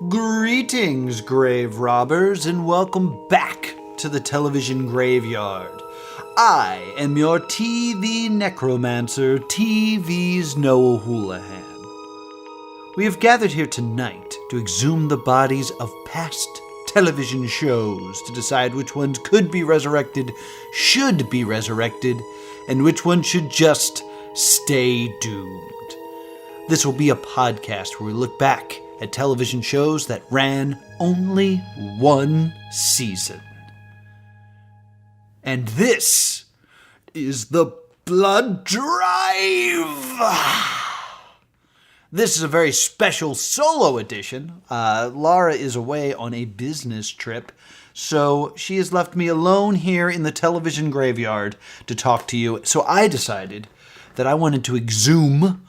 Greetings, grave robbers, and welcome back to the television graveyard. I am your TV necromancer, TV's Noah Houlihan. We have gathered here tonight to exhume the bodies of past television shows to decide which ones could be resurrected, should be resurrected, and which ones should just stay doomed. This will be a podcast where we look back at television shows that ran only one season. And this is the Blood Drive! This is a very special solo edition. Laura is away on a business trip, so she has left me alone here in the television graveyard to talk to you. So I decided that I wanted to exhume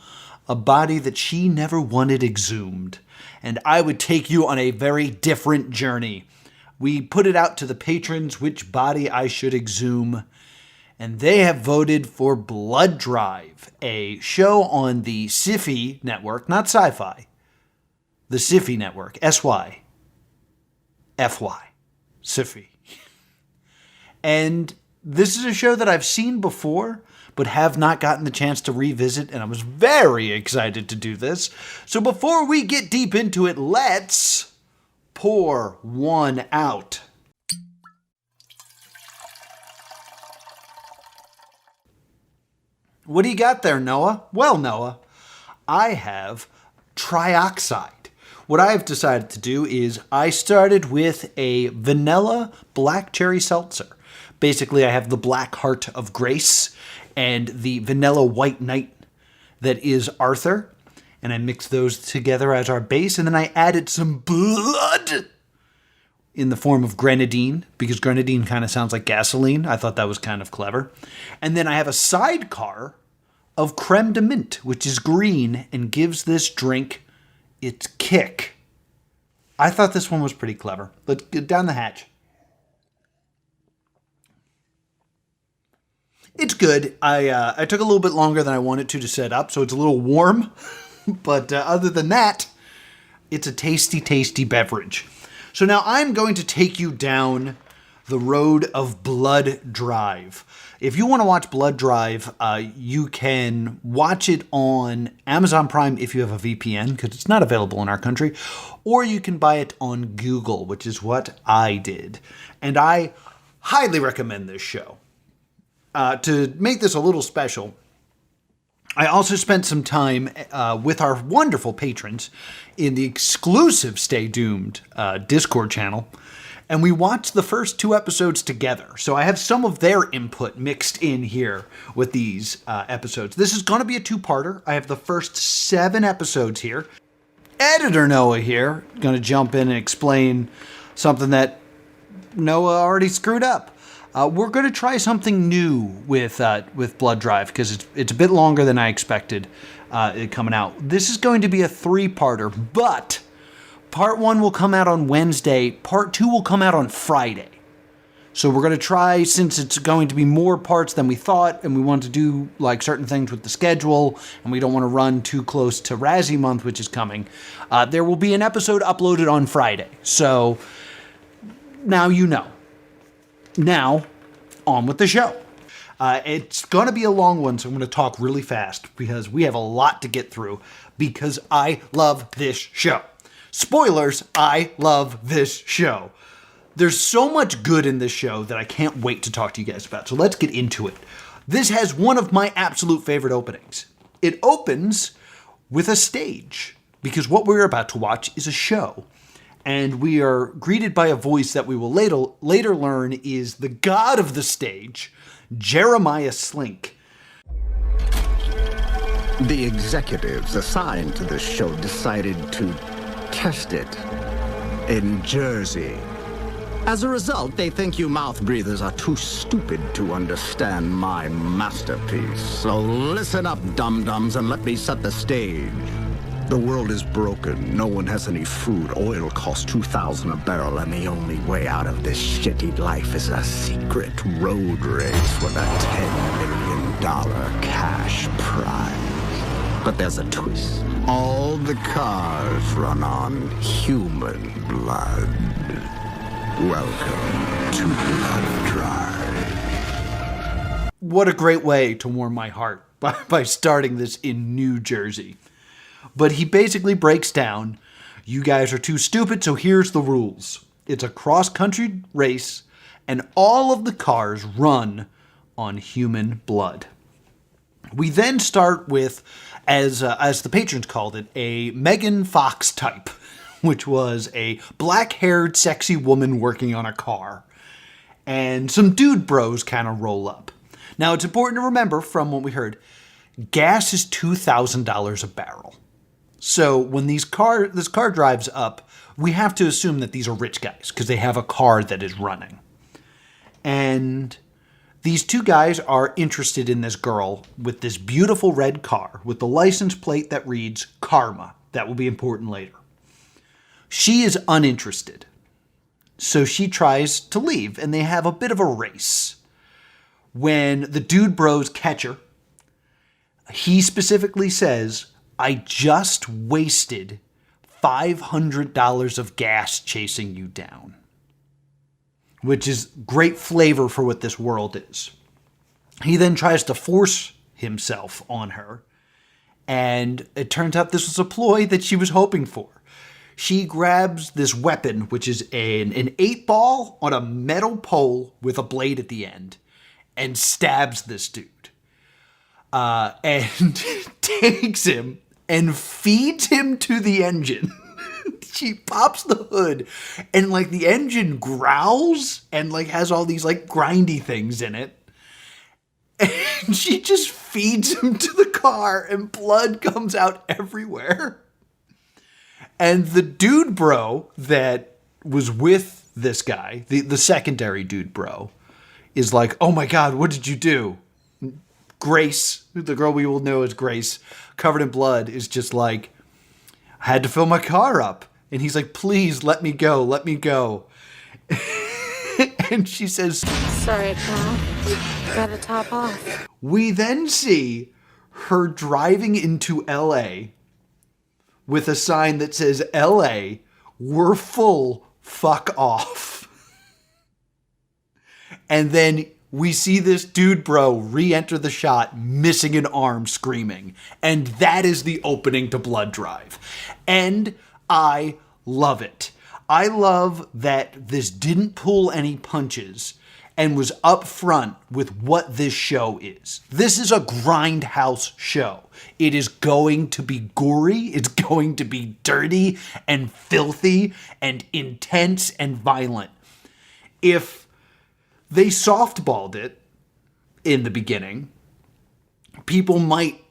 a body that she never wanted exhumed. And I would take you on a very different journey. We put it out to the patrons which body I should exhume, and they have voted for Blood Drive, a show on the Sci-Fi network, not Sci-Fi, the Sci-Fi network, S-Y, F-Y, Sci-Fi. And this is a show that I've seen before, but have not gotten the chance to revisit, and I was very excited to do this. So before we get deep into it, let's pour one out. What do you got there, Noah? Well, Noah, I have trioxide. What I have decided to do is I started with a vanilla black cherry seltzer. Basically, I have the Black Heart of Grace and the vanilla white knight that is Arthur. And I mixed those together as our base. And then I added some blood in the form of grenadine, because grenadine kind of sounds like gasoline. I thought that was kind of clever. And then I have a sidecar of creme de menthe, which is green and gives this drink its kick. I thought this one was pretty clever. Let's get down the hatch. It's good. I took a little bit longer than I wanted to set up, so it's a little warm. But other than that, it's a tasty, tasty beverage. So now I'm going to take you down the road of Blood Drive. If you want to watch Blood Drive, you can watch it on Amazon Prime if you have a VPN, because it's not available in our country. Or you can buy it on Google, which is what I did. And I highly recommend this show. To make this a little special, I also spent some time with our wonderful patrons in the exclusive Stay Doomed Discord channel, and we watched the first 2 episodes together. So I have some of their input mixed in here with these episodes. This is going to be a 2-parter. I have the first 7 episodes here. Editor Noah here, going to jump in and explain something that Noah already screwed up. We're going to try something new with Blood Drive, because it's a bit longer than I expected it coming out. This is going to be a 3-parter, but part 1 will come out on Wednesday. Part 2 will come out on Friday. So we're going to try, since it's going to be more parts than we thought, and we want to do like certain things with the schedule, and we don't want to run too close to Razzie Month, which is coming. There will be an episode uploaded on Friday. So now you know. Now, on with the show. It's going to be a long one, so I'm going to talk really fast because we have a lot to get through, because I love this show. Spoilers, I love this show. There's so much good in this show that I can't wait to talk to you guys about, so let's get into it. This has one of my absolute favorite openings. It opens with a stage, because what we're about to watch is a show. And we are greeted by a voice that we will later learn is the god of the stage, Jeremiah Slink. The executives assigned to this show decided to test it in Jersey. As a result, they think you mouth breathers are too stupid to understand my masterpiece. So listen up, dum-dums, and let me set the stage. The world is broken. No one has any food. Oil costs $2,000 a barrel, and the only way out of this shitty life is a secret road race with a $10 million cash prize. But there's a twist. All the cars run on human blood. Welcome to Blood Drive. What a great way to warm my heart by starting this in New Jersey. But he basically breaks down, you guys are too stupid, so here's the rules. It's a cross-country race, and all of the cars run on human blood. We then start with, as the patrons called it, a Megan Fox type, which was a black-haired, sexy woman working on a car. And some dude bros kind of roll up. Now, it's important to remember from what we heard, gas is $2,000 a barrel. So when this car drives up, we have to assume that these are rich guys because they have a car that is running. And these two guys are interested in this girl with this beautiful red car with the license plate that reads Karma. That will be important later. She is uninterested. So she tries to leave, and they have a bit of a race. When the dude bros catch her, he specifically says, I just wasted $500 of gas chasing you down. Which is great flavor for what this world is. He then tries to force himself on her, and it turns out this was a ploy that she was hoping for. She grabs this weapon, which is an 8-ball on a metal pole with a blade at the end, and stabs this dude. And takes him and feeds him to the engine. She pops the hood, and like the engine growls and like has all these like grindy things in it. And she just feeds him to the car, and blood comes out everywhere. And the dude bro that was with this guy, the secondary dude bro, is like, oh my God, what did you do? Grace, the girl we will know as Grace, covered in blood, is just like, I had to fill my car up. And he's like, please, let me go, let me go. And she says, sorry, pal. Gotta top off. We then see her driving into LA with a sign that says, LA, we're full, fuck off. And then we see this dude bro re-enter the shot, missing an arm, screaming. And that is the opening to Blood Drive. And I love it. I love that this didn't pull any punches and was upfront with what this show is. This is a grindhouse show. It is going to be gory, it's going to be dirty and filthy and intense and violent. If they softballed it in the beginning, people might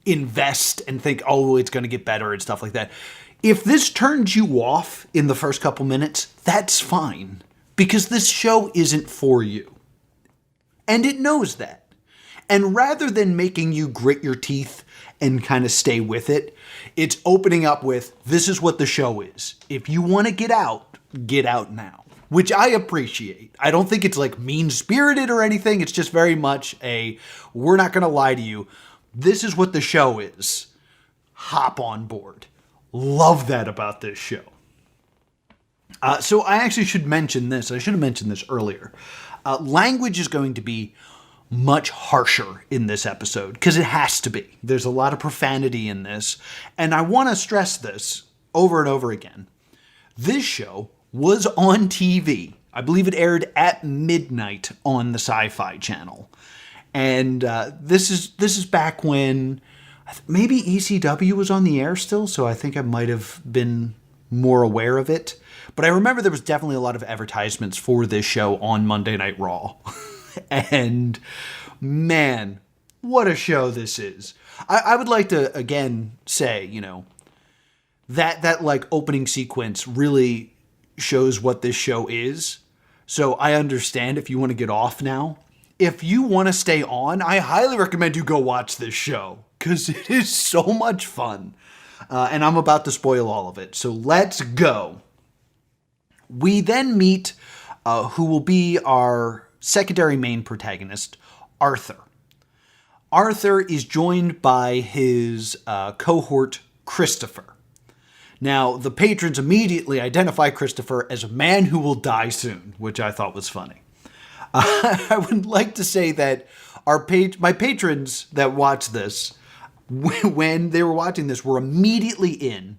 invest and think, oh, it's going to get better and stuff like that. If this turns you off in the first couple minutes, that's fine, because this show isn't for you. And it knows that. And rather than making you grit your teeth and kind of stay with it, it's opening up with, this is what the show is. If you want to get out now. Which I appreciate. I don't think it's like mean-spirited or anything. It's just very much we're not going to lie to you. This is what the show is. Hop on board. Love that about this show. So I actually should mention this. I should have mentioned this earlier. Language is going to be much harsher in this episode because it has to be. There's a lot of profanity in this. And I want to stress this over and over again. This show was on TV. I believe it aired at midnight on the Sci-Fi Channel. And this is back when maybe ECW was on the air still, so I think I might have been more aware of it. But I remember there was definitely a lot of advertisements for this show on Monday Night Raw. And man, what a show this is. I would like to, again, say, that like opening sequence really shows what this show is. So I understand if you want to get off now. If you want to stay on, I highly recommend you go watch this show because it is so much fun. And I'm about to spoil all of it. So let's go. We then meet who will be our secondary main protagonist, Arthur. Arthur is joined by his cohort, Christopher. Now, the patrons immediately identify Christopher as a man who will die soon, which I thought was funny. I would like to say that my patrons that watched this, when they were watching this, were immediately in.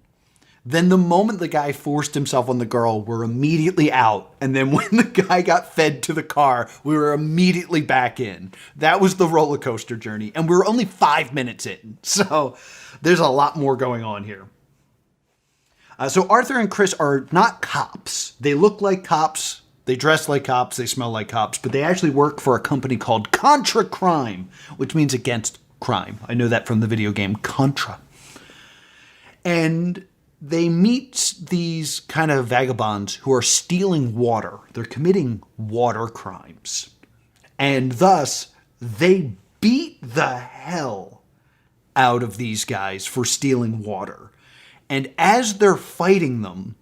Then the moment the guy forced himself on the girl, we're immediately out. And then when the guy got fed to the car, we were immediately back in. That was the roller coaster journey. And we were only 5 minutes in. So there's a lot more going on here. So Arthur and Chris are not cops. They look like cops. They dress like cops. They smell like cops. But they actually work for a company called Contra Crime, which means against crime. I know that from the video game Contra. And they meet these kind of vagabonds who are stealing water. They're committing water crimes. And thus, they beat the hell out of these guys for stealing water. And as they're fighting them,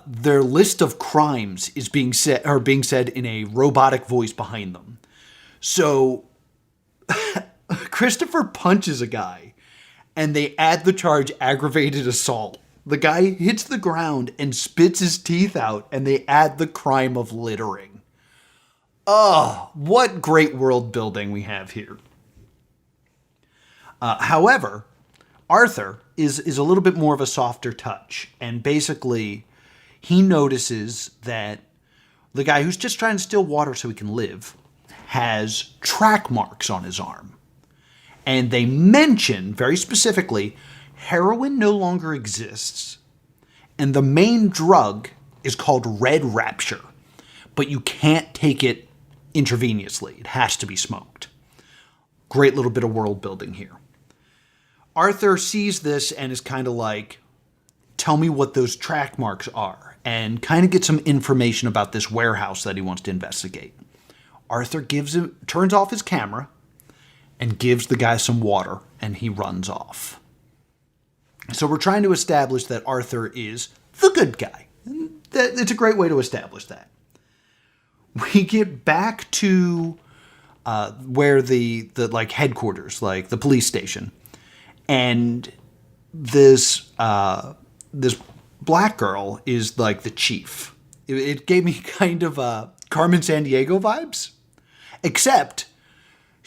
their list of crimes is being said in a robotic voice behind them. So Christopher punches a guy, and they add the charge aggravated assault. The guy hits the ground and spits his teeth out, and they add the crime of littering. Oh, what great world building we have here. However, Arthur is a little bit more of a softer touch, and basically he notices that the guy who's just trying to steal water so he can live has track marks on his arm. And they mention, very specifically, heroin no longer exists. And the main drug is called Red Rapture. But you can't take it intravenously. It has to be smoked. Great little bit of world building here. Arthur sees this and is kind of like, tell me what those track marks are. And kind of gets some information about this warehouse that he wants to investigate. Arthur turns off his camera and gives the guy some water, and he runs off. So we're trying to establish that Arthur is the good guy. And it's a great way to establish that. We get back to where the like headquarters, like the police station, and this black girl is like the chief. It gave me kind of Carmen Sandiego vibes, except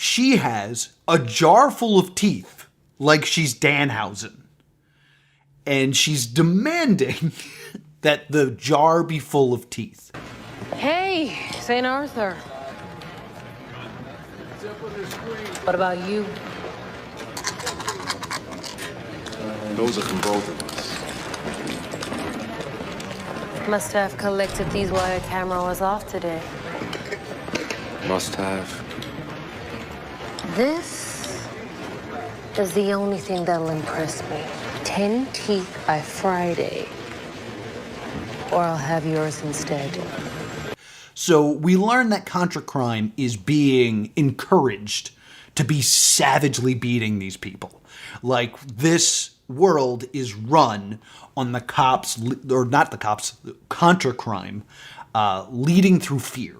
she has a jar full of teeth, like she's Danhausen. And she's demanding that the jar be full of teeth. Hey, St. Arthur. What about you? Those are from both of us. Must have collected these while your camera was off today. Must have. This is the only thing that'll impress me. 10 teeth by Friday, or I'll have yours instead. So we learn that Contra Crime is being encouraged to be savagely beating these people. Like, this world is run on the cops, or not the cops, Contra Crime, leading through fear.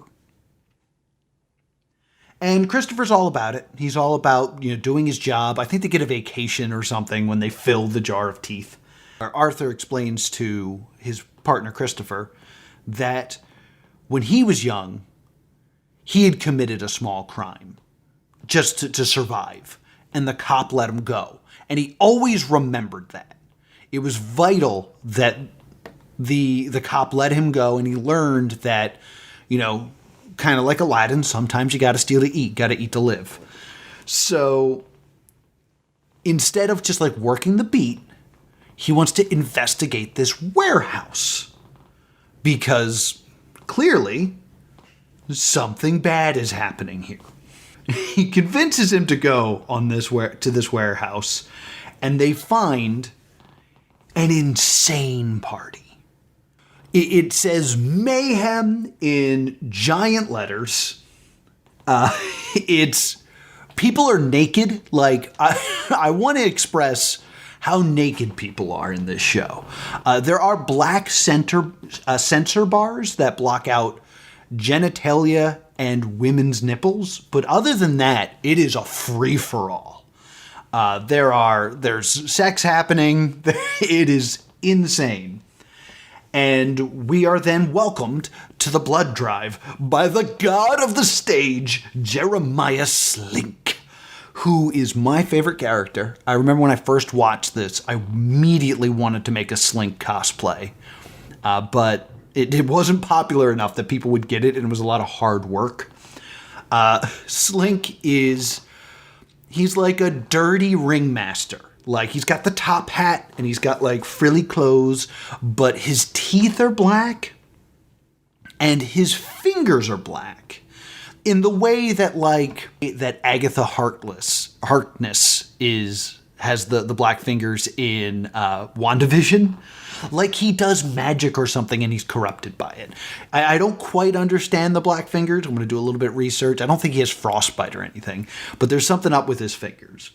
And Christopher's all about it. He's all about, doing his job. I think they get a vacation or something when they fill the jar of teeth. Arthur explains to his partner, Christopher, that when he was young, he had committed a small crime just to survive. And the cop let him go. And he always remembered that. It was vital that the cop let him go, and he learned that, kind of like Aladdin, sometimes you got to steal to eat, got to eat to live. So instead of just like working the beat, he wants to investigate this warehouse because clearly something bad is happening here. He convinces him to go to this warehouse, and they find an insane party. It says mayhem in giant letters. People are naked. Like, I want to express how naked people are in this show. There are black censor bars that block out genitalia and women's nipples. But other than that, it is a free-for-all. There's sex happening. It is insane. And we are then welcomed to the blood drive by the god of the stage, Jeremiah Slink, who is my favorite character. I remember when I first watched this, I immediately wanted to make a Slink cosplay. But it wasn't popular enough that people would get it, and it was a lot of hard work. Slink he's like a dirty ringmaster. Like, he's got the top hat, and he's got, like, frilly clothes, but his teeth are black, and his fingers are black. In the way that, like, that Agatha Harkness has the black fingers in WandaVision. Like, he does magic or something, and he's corrupted by it. I don't quite understand the black fingers. I'm going to do a little bit of research. I don't think he has frostbite or anything, but there's something up with his fingers.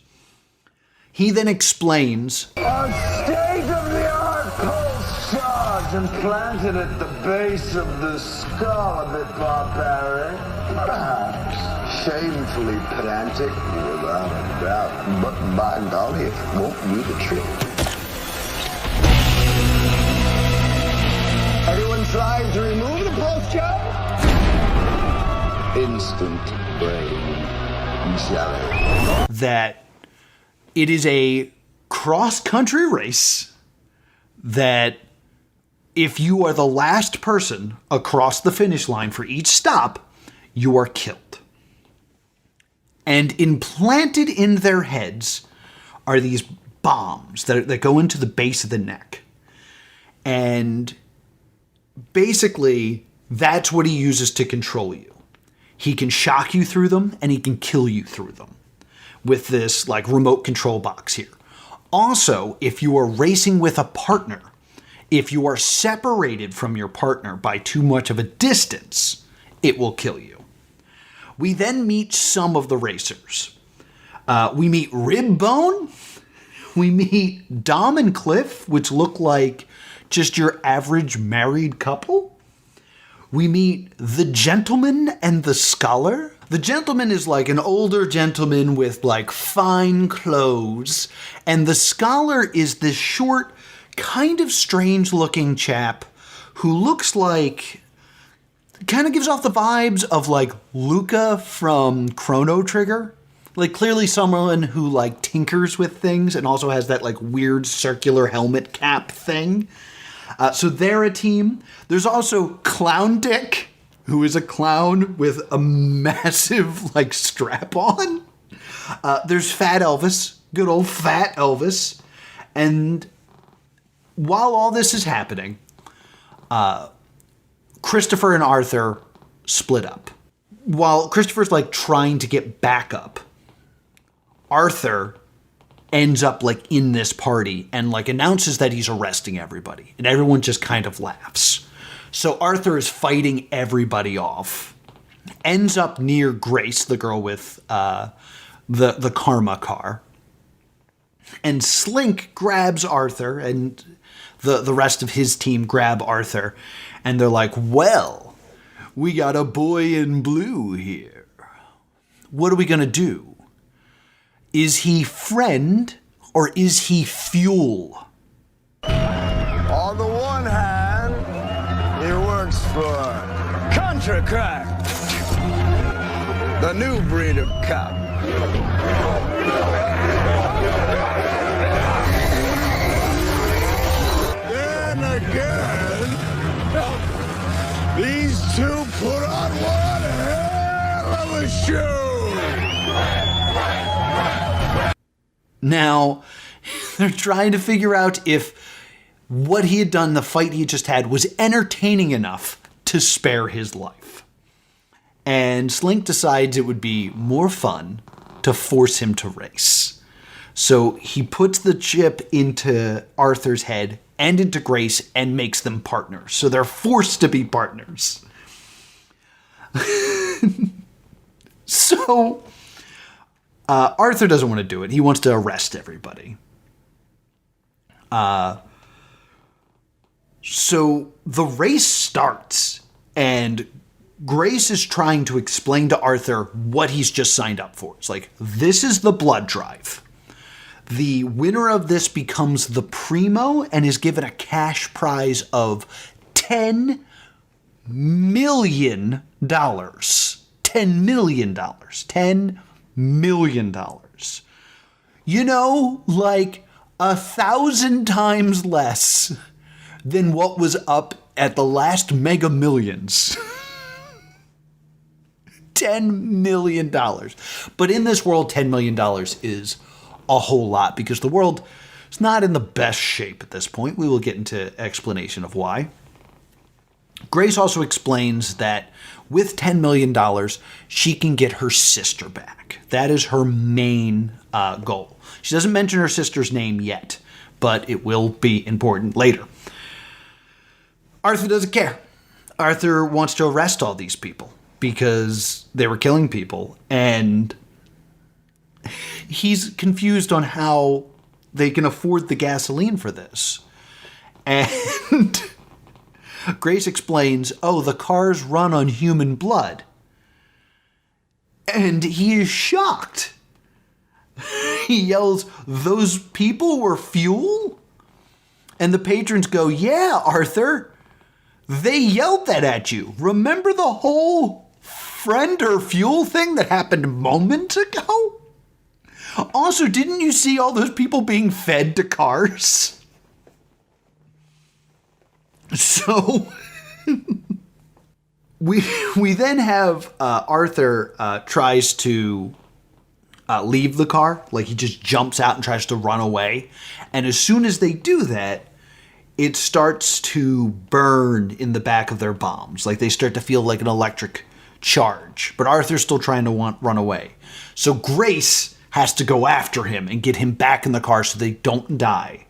He then explains, a state-of-the-art pulse charge implanted at the base of the skull, a bit barbaric, perhaps shamefully pedantic, without a doubt, but by golly, it won't do the trick. Anyone trying to remove the pulse charge? Instant brain jelly. that it is a cross-country race that if you are the last person across the finish line for each stop, you are killed. And implanted in their heads are these bombs that go into the base of the neck. And basically, that's what he uses to control you. He can shock you through them, and he can kill you through them with this, like, remote control box here. Also, if you are racing with a partner, if you are separated from your partner by too much of a distance, it will kill you. We then meet some of the racers. We meet Ribbone. We meet Dom and Cliff, which look like just your average married couple. We meet the Gentleman and the Scholar. The Gentleman is like an older gentleman with like fine clothes, and the Scholar is this short, kind of strange looking chap who looks like, kind of gives off the vibes of like Luca from Chrono Trigger. Like, clearly someone who like tinkers with things and also has that like weird circular helmet cap thing. So they're a team. There's also Clown Dick, who is a clown with a massive like strap on. There's Fat Elvis, good old Fat Elvis. And while all this is happening, Christopher and Arthur split up. While Christopher's like trying to get back up, Arthur ends up like in this party and like announces that he's arresting everybody, and everyone just kind of laughs. So Arthur is fighting everybody off, ends up near Grace, the girl with the karma car, and Slink grabs Arthur, and the rest of his team grab Arthur, and they're like, well, we got a boy in blue here. What are we gonna do? Is he friend or is he fuel? On the one hand, he works for Contracrack, the new breed of cop. Then again, these two put on one hell of a show. Now, they're trying to figure out if what he had done, the fight he just had, was entertaining enough to spare his life. And Slink decides it would be more fun to force him to race. So he puts the chip into Arthur's head and into Grace and makes them partners. So they're forced to be partners. So Arthur doesn't want to do it. He wants to arrest everybody. So the race starts, and Grace is trying to explain to Arthur what he's just signed up for. It's like, this is the blood drive. The winner of this becomes the Primo and is given a cash prize of $10 million. $10 million. $10 million. You know, like 1,000 times less than what was up at the last Mega Millions. $10 million. But in this world, $10 million is a whole lot because the world is not in the best shape at this point. We will get into explanation of why. Grace also explains that with $10 million, she can get her sister back. That is her main goal. She doesn't mention her sister's name yet, but it will be important later. Arthur doesn't care. Arthur wants to arrest all these people because they were killing people, and he's confused on how they can afford the gasoline for this. And Grace explains, oh, the cars run on human blood. And he is shocked. He yells, those people were fuel? And the patrons go, yeah, Arthur. They yelled that at you. Remember the whole friend or fuel thing that happened moments ago? Also, didn't you see all those people being fed to cars? So we then have Arthur tries to leave the car. Like, he just jumps out and tries to run away. And as soon as they do that, it starts to burn in the back of their bombs. Like, they start to feel like an electric charge. But Arthur's still trying to run away. So Grace has to go after him and get him back in the car so they don't die.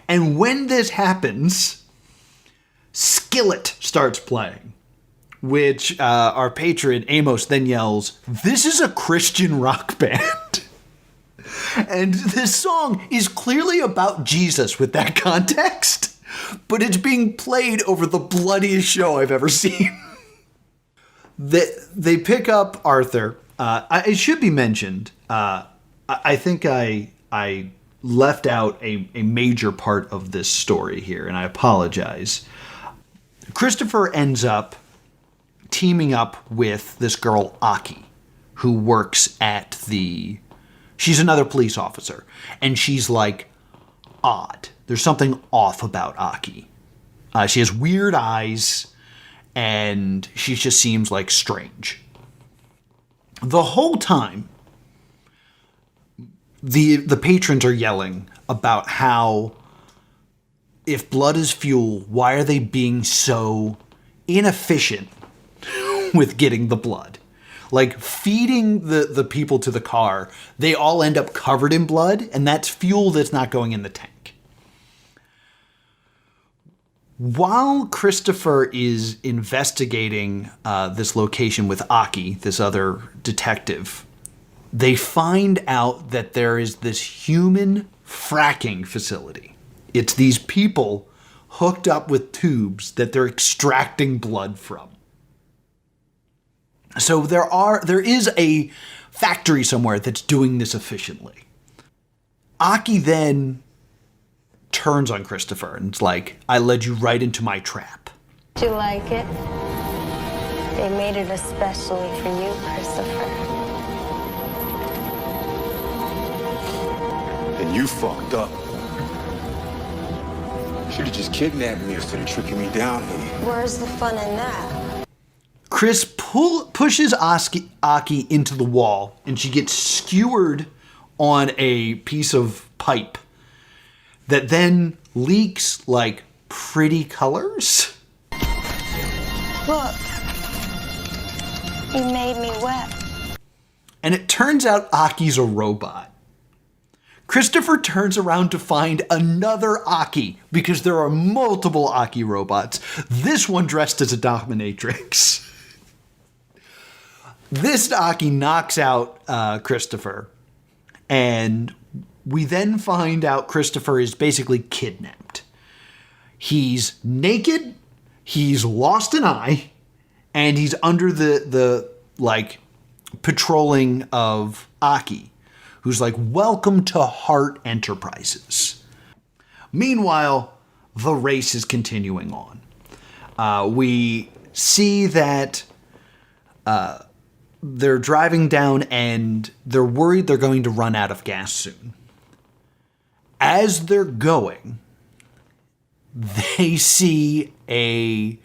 And when this happens, Skillet starts playing, which our patron Amos then yells, this is a Christian rock band. And this song is clearly about Jesus with that context, but it's being played over the bloodiest show I've ever seen. They pick up Arthur. It should be mentioned, I think I left out a major part of this story here, and I apologize. Christopher ends up teaming up with this girl, Aki, who works at she's another police officer, and she's like odd. There's something off about Aki. She has weird eyes, and she just seems like strange. The whole time, the patrons are yelling about how if blood is fuel, why are they being so inefficient with getting the blood? Like, feeding the people to the car, they all end up covered in blood, and that's fuel that's not going in the tank. While Christopher is investigating this location with Aki, this other detective, they find out that there is this human fracking facility. It's these people hooked up with tubes that they're extracting blood from. So there is a factory somewhere that's doing this efficiently. Aki then turns on Christopher and it's like, I led you right into my trap. Do you like it? They made it especially for you, Christopher. And you fucked up. Should've just kidnapped me instead of tricking me down here. Where's the fun in that? Chris pushes Aki into the wall, and she gets skewered on a piece of pipe that then leaks like pretty colors. Look, you made me wet. And it turns out Aki's a robot. Christopher turns around to find another Aki, because there are multiple Aki robots. This one dressed as a dominatrix. This Aki knocks out Christopher, and we then find out Christopher is basically kidnapped. He's naked, he's lost an eye, And he's under the like patrolling of Aki, who's like, welcome to Hart Enterprises. Meanwhile, the race is continuing on. We see that they're driving down and they're worried they're going to run out of gas soon. As they're going, they see a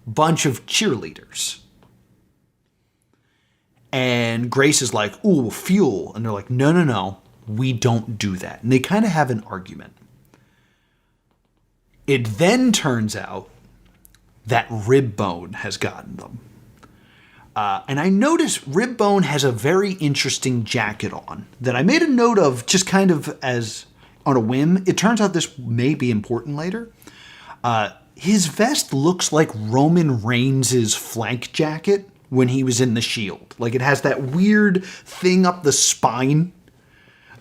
bunch of cheerleaders. And Grace is like, ooh, fuel. And they're like, no, we don't do that. And they kind of have an argument. It then turns out that Ribbone has gotten them. And I noticed Ribbone has a very interesting jacket on that I made a note of just kind of as on a whim. It turns out this may be important later. His vest looks like Roman Reigns' flank jacket when he was in The Shield. Like it has that weird thing up the spine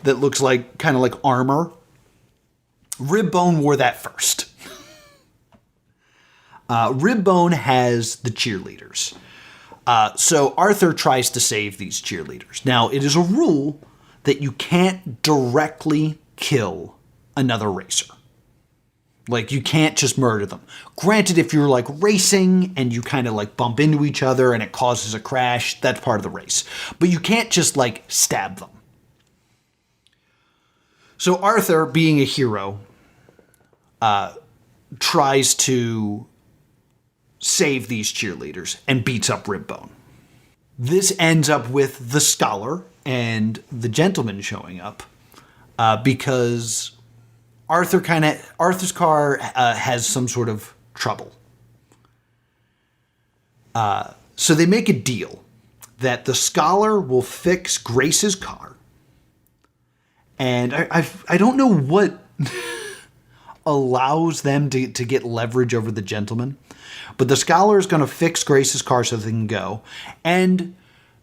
that looks like kind of like armor. Ribbone wore that first. Ribbone has the cheerleaders. So Arthur tries to save these cheerleaders. Now, it is a rule that you can't directly kill another racer. Like, you can't just murder them. Granted, if you're, like, racing and you kind of, like, bump into each other and it causes a crash, that's part of the race. But you can't just, like, stab them. So Arthur, being a hero, tries to save these cheerleaders and beats up Ribbone. This ends up with the scholar and the gentleman showing up because Arthur's car has some sort of trouble. So they make a deal that the scholar will fix Grace's car. And I don't know what allows them to get leverage over the gentleman. But the scholar is going to fix Grace's car so they can go. And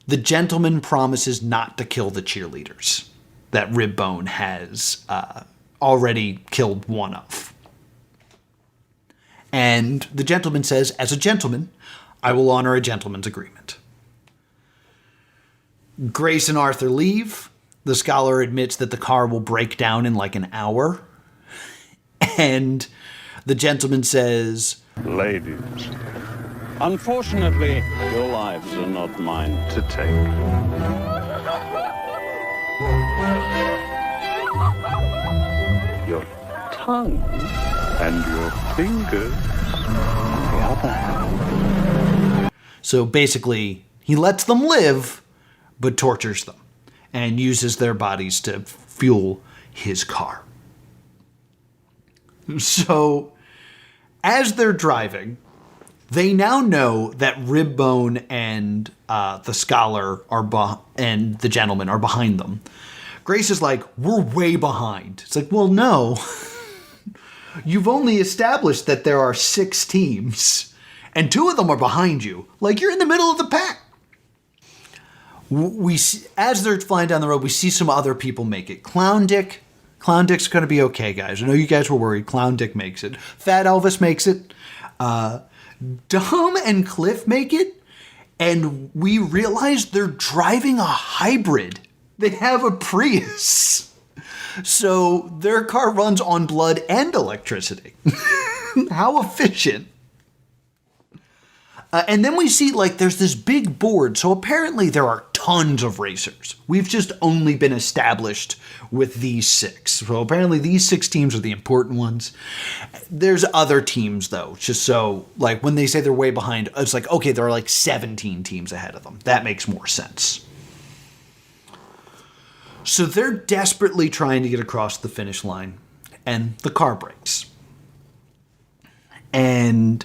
the gentleman promises not to kill the cheerleaders that Ribbone has already killed one of. And the gentleman says, as a gentleman, I will honor a gentleman's agreement. Grace and Arthur leave. The scholar admits that the car will break down in like an hour. And the gentleman says, ladies, unfortunately, your lives are not mine to take. Your tongue and your fingers, on the other hand. So basically, he lets them live, but tortures them and uses their bodies to fuel his car. So as they're driving, they now know that Ribbone and the scholar and the gentleman are behind them. Grace is like, we're way behind. It's like, well, no. You've only established that there are 6 teams, and 2 of them are behind you. Like, you're in the middle of the pack. We see, as they're flying down the road, we see some other people make it. Clown Dick's going to be okay, guys. I know you guys were worried. Clown Dick makes it. Fat Elvis makes it. Dom and Cliff make it. And we realize they're driving a hybrid. They have a Prius. So their car runs on blood and electricity. How efficient. And then we see, like, there's this big board. So apparently there are tons of racers. We've just only been established with these 6. So apparently these 6 teams are the important ones. There's other teams, though. Just so, like, when they say they're way behind, it's like, okay, there are like 17 teams ahead of them. That makes more sense. So they're desperately trying to get across the finish line. And the car breaks. And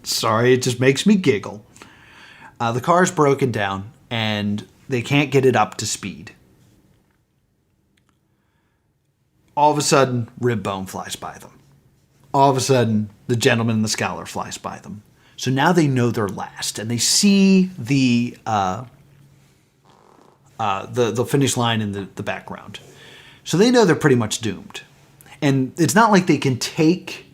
sorry, it just makes me giggle. The car's broken down, and they can't get it up to speed. All of a sudden, Ribbone flies by them. All of a sudden, the gentleman and the scholar flies by them. So now they know they're last, and they see the finish line in the background. So they know they're pretty much doomed. And it's not like they can take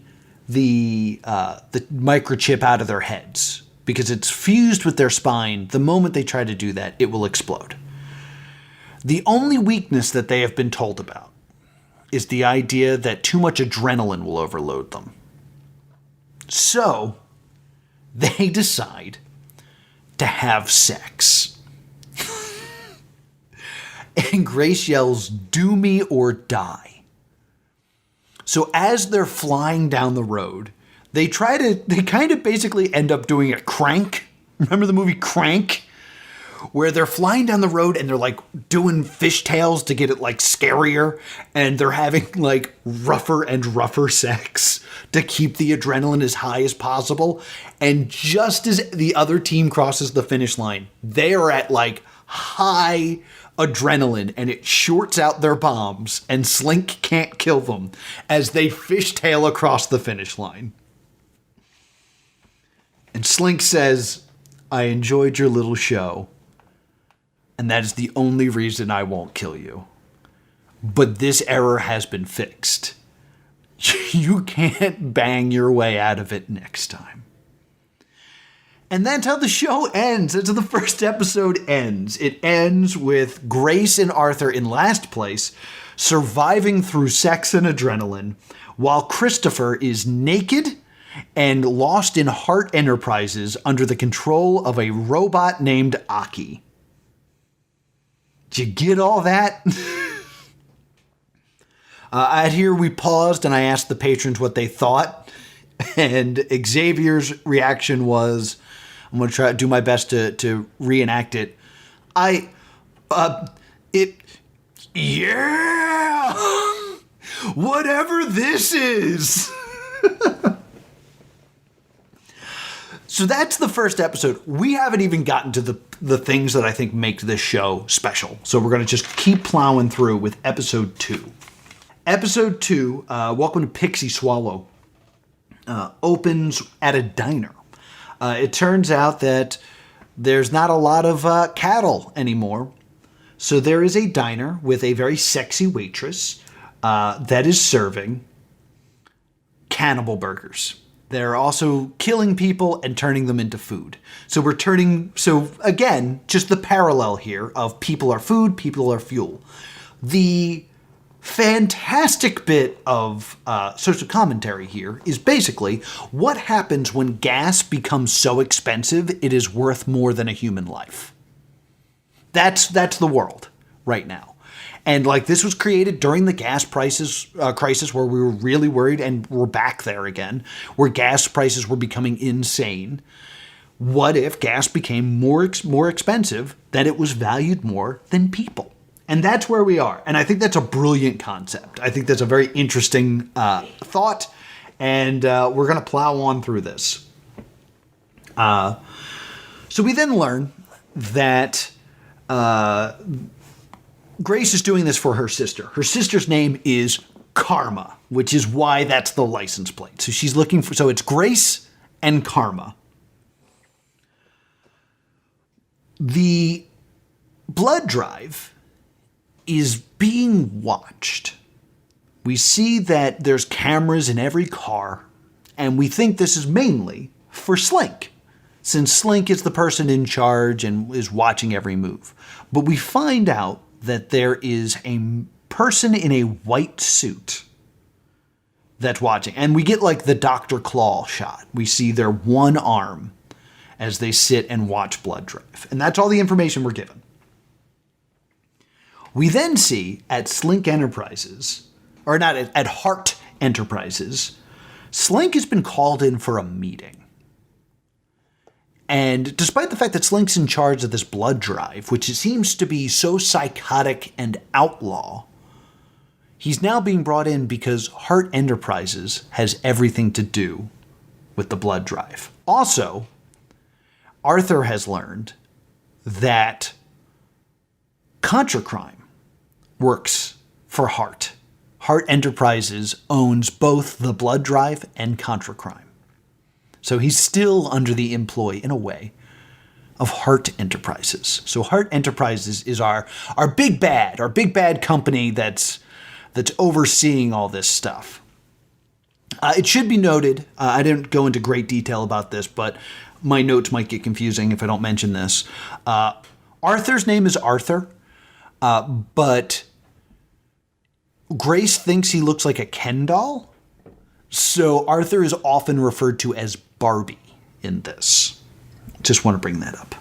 the microchip out of their heads because it's fused with their spine. The moment they try to do that, it will explode. The only weakness that they have been told about is the idea that too much adrenaline will overload them. So they decide to have sex. And Grace yells, "Do me or die." So as they're flying down the road, they kind of basically end up doing a Crank. Remember the movie Crank? Where they're flying down the road and they're like doing fishtails to get it like scarier. And they're having like rougher and rougher sex to keep the adrenaline as high as possible. And just as the other team crosses the finish line, they are at like high adrenaline and it shorts out their bombs and Slink can't kill them as they fishtail across the finish line. And Slink says, "I enjoyed your little show, and that is the only reason I won't kill you. But this error has been fixed. You can't bang your way out of it next time." And that's how the show ends. That's how the first episode ends. It ends with Grace and Arthur in last place, surviving through sex and adrenaline, while Christopher is naked and lost in Hart Enterprises under the control of a robot named Aki. Did you get all that? Out here we paused and I asked the patrons what they thought. And Xavier's reaction was, I'm going to try to do my best to reenact it. Yeah! Whatever this is! So that's the first episode. We haven't even gotten to the things that I think make this show special. So we're going to just keep plowing through with episode 2. Episode 2, Welcome to Pixie Swallow, opens at a diner. It turns out that there's not a lot of cattle anymore. So there is a diner with a very sexy waitress that is serving cannibal burgers. They're also killing people and turning them into food. So again, just the parallel here of people are food, people are fuel. The fantastic bit of social commentary here is basically what happens when gas becomes so expensive it is worth more than a human life. That's the world right now. And like this was created during the gas prices crisis where we were really worried, and we're back there again, where gas prices were becoming insane. What if gas became more expensive, that it was valued more than people? And that's where we are. And I think that's a brilliant concept. I think that's a very interesting thought. And we're going to plow on through this. So we then learn that Grace is doing this for her sister. Her sister's name is Karma, which is why that's the license plate. So she's looking for, so it's Grace and Karma. The blood drive is being watched. We see that there's cameras in every car, and we think this is mainly for Slink, since Slink is the person in charge and is watching every move. But we find out that there is a person in a white suit that's watching. And we get like the Dr. Claw shot. We see their one arm as they sit and watch Blood Drive. And that's all the information we're given. We then see at Slink Enterprises, or not, at Hart Enterprises, Slink has been called in for a meeting. And despite the fact that Slink's in charge of this blood drive, which seems to be so psychotic and outlaw, he's now being brought in because Hart Enterprises has everything to do with the blood drive. Also, Arthur has learned that Contra Crime works for Hart. Hart Enterprises owns both the blood drive and Contra Crime. So he's still under the employ, in a way, of Hart Enterprises. So Hart Enterprises is our big bad company that's overseeing all this stuff. It should be noted, I didn't go into great detail about this, but my notes might get confusing if I don't mention this. Arthur's name is Arthur, but Grace thinks he looks like a Ken doll. So Arthur is often referred to as Barbie in this. Just want to bring that up.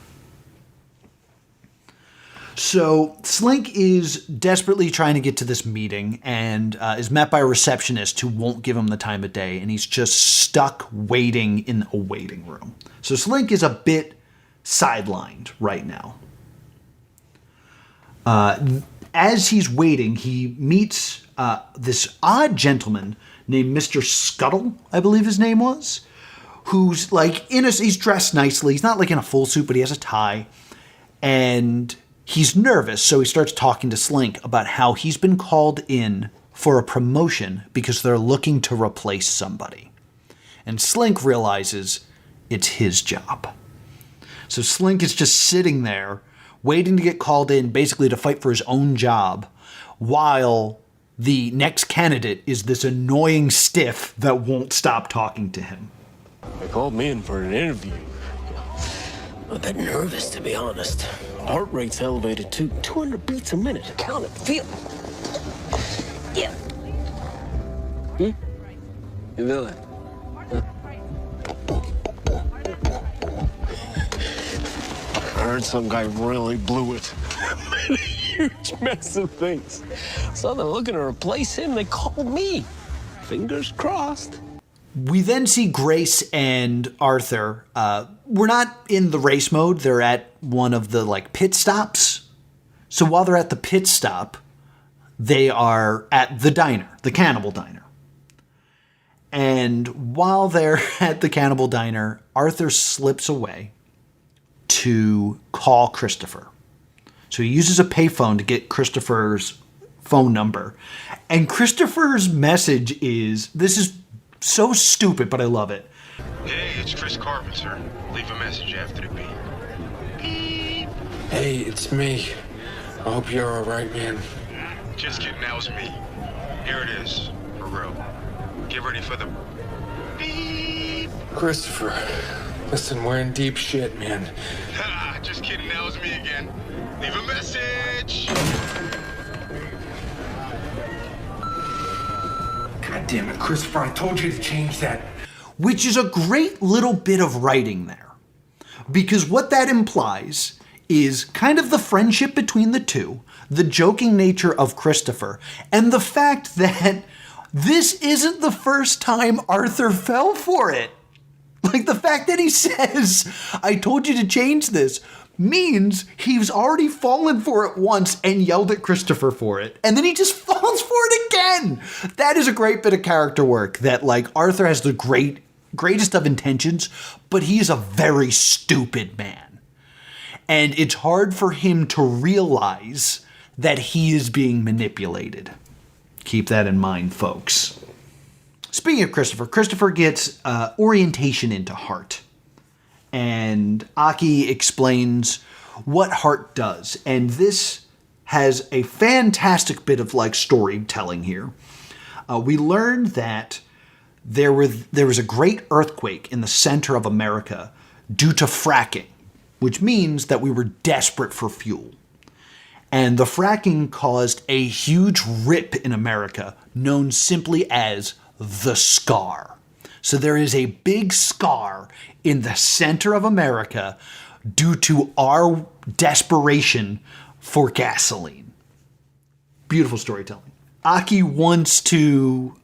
So Slink is desperately trying to get to this meeting and is met by a receptionist who won't give him the time of day, and he's just stuck waiting in a waiting room. So Slink is a bit sidelined right now. As he's waiting, he meets this odd gentleman named Mr. Scuttle, I believe his name was, who's like he's dressed nicely. He's not like in a full suit, but he has a tie, and he's nervous, so he starts talking to Slink about how he's been called in for a promotion because they're looking to replace somebody. And Slink realizes it's his job. So Slink is just sitting there, waiting to get called in, basically to fight for his own job, while the next candidate is this annoying stiff that won't stop talking to him. They called me in for an interview. I'm a bit nervous, to be honest. Heart rate's elevated to 200 beats a minute. Count it, feel it. Yeah. You feel it? I heard some guy really blew it. Made a huge mess of things. So they're looking to replace him. They called me. Fingers crossed. We then see Grace and Arthur. We're not in the race mode. They're at one of the pit stops. So while they're at the pit stop, they are at the diner, the Cannibal Diner. And while they're at the Cannibal Diner, Arthur slips away to call Christopher. So he uses a payphone to get Christopher's phone number. And Christopher's message is, this is so stupid, but I love it. Hey, it's Chris Carpenter. Leave a message after the beep. Beep. Hey, it's me. I hope you're all right, man. Just kidding, that was me. Here it is, for real. Get ready for the beep. Christopher, listen, we're in deep shit, man. Just kidding, that was me again. Leave a message. God damn it, Christopher, I told you to change that. Which is a great little bit of writing there. Because what that implies is kind of the friendship between the two, the joking nature of Christopher, and the fact that this isn't the first time Arthur fell for it. Like, the fact that he says, I told you to change this, means he's already fallen for it once and yelled at Christopher for it. And then he just falls for it again. That is a great bit of character work that, Arthur has the greatest of intentions, but he is a very stupid man. And it's hard for him to realize that he is being manipulated. Keep that in mind, folks. Speaking of Christopher, Christopher gets orientation into heart. And Aki explains what heart does. And this has a fantastic bit of storytelling here. We learned that there was a great earthquake in the center of America due to fracking, which means that we were desperate for fuel. And the fracking caused a huge rip in America known simply as the Scar. So there is a big scar in the center of America due to our desperation for gasoline. Beautiful storytelling. Aki wants to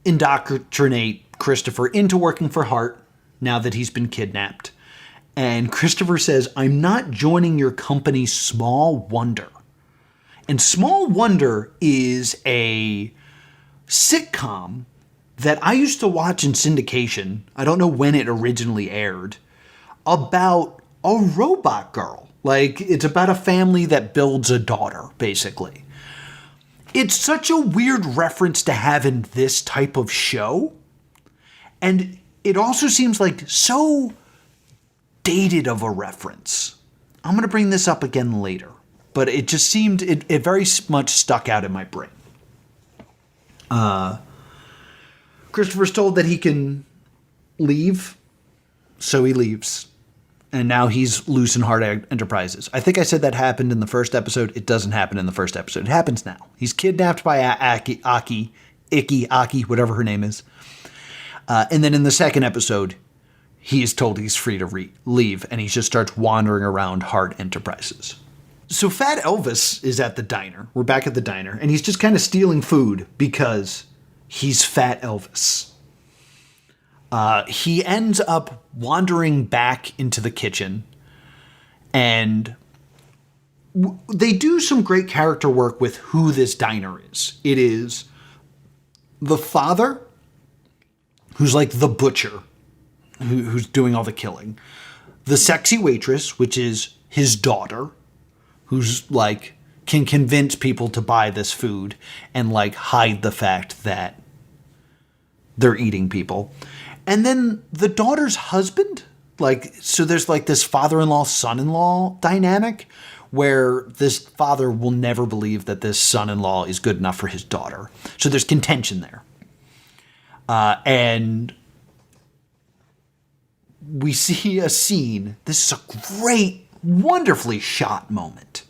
indoctrinate Christopher into working for Hart now that he's been kidnapped. And Christopher says, I'm not joining your company, Small Wonder. And Small Wonder is a sitcom that I used to watch in syndication. I don't know when it originally aired, about a robot girl. It's about a family that builds a daughter, basically. It's such a weird reference to have in this type of show. And it also seems so dated of a reference. I'm going to bring this up again later, but it just seemed, it very much stuck out in my brain. Christopher's told that he can leave, so he leaves. And now he's loose in Hart Enterprises. I think I said that happened in the first episode. It doesn't happen in the first episode. It happens now. He's kidnapped by Aki, whatever her name is. And then in the second episode, he is told he's free to leave, and he just starts wandering around Hart Enterprises. So Fat Elvis is at the diner. We're back at the diner, and he's just kind of stealing food because he's Fat Elvis. He ends up wandering back into the kitchen, and they do some great character work with who this diner is. It is the father, who's like the butcher, who's doing all the killing. The sexy waitress, which is his daughter, who's like can convince people to buy this food and like hide the fact that they're eating people. And then the daughter's husband, like, so there's like this father-in-law, son-in-law dynamic where this father will never believe that this son-in-law is good enough for his daughter. So there's contention there. And we see a scene. This is a great, wonderfully shot moment.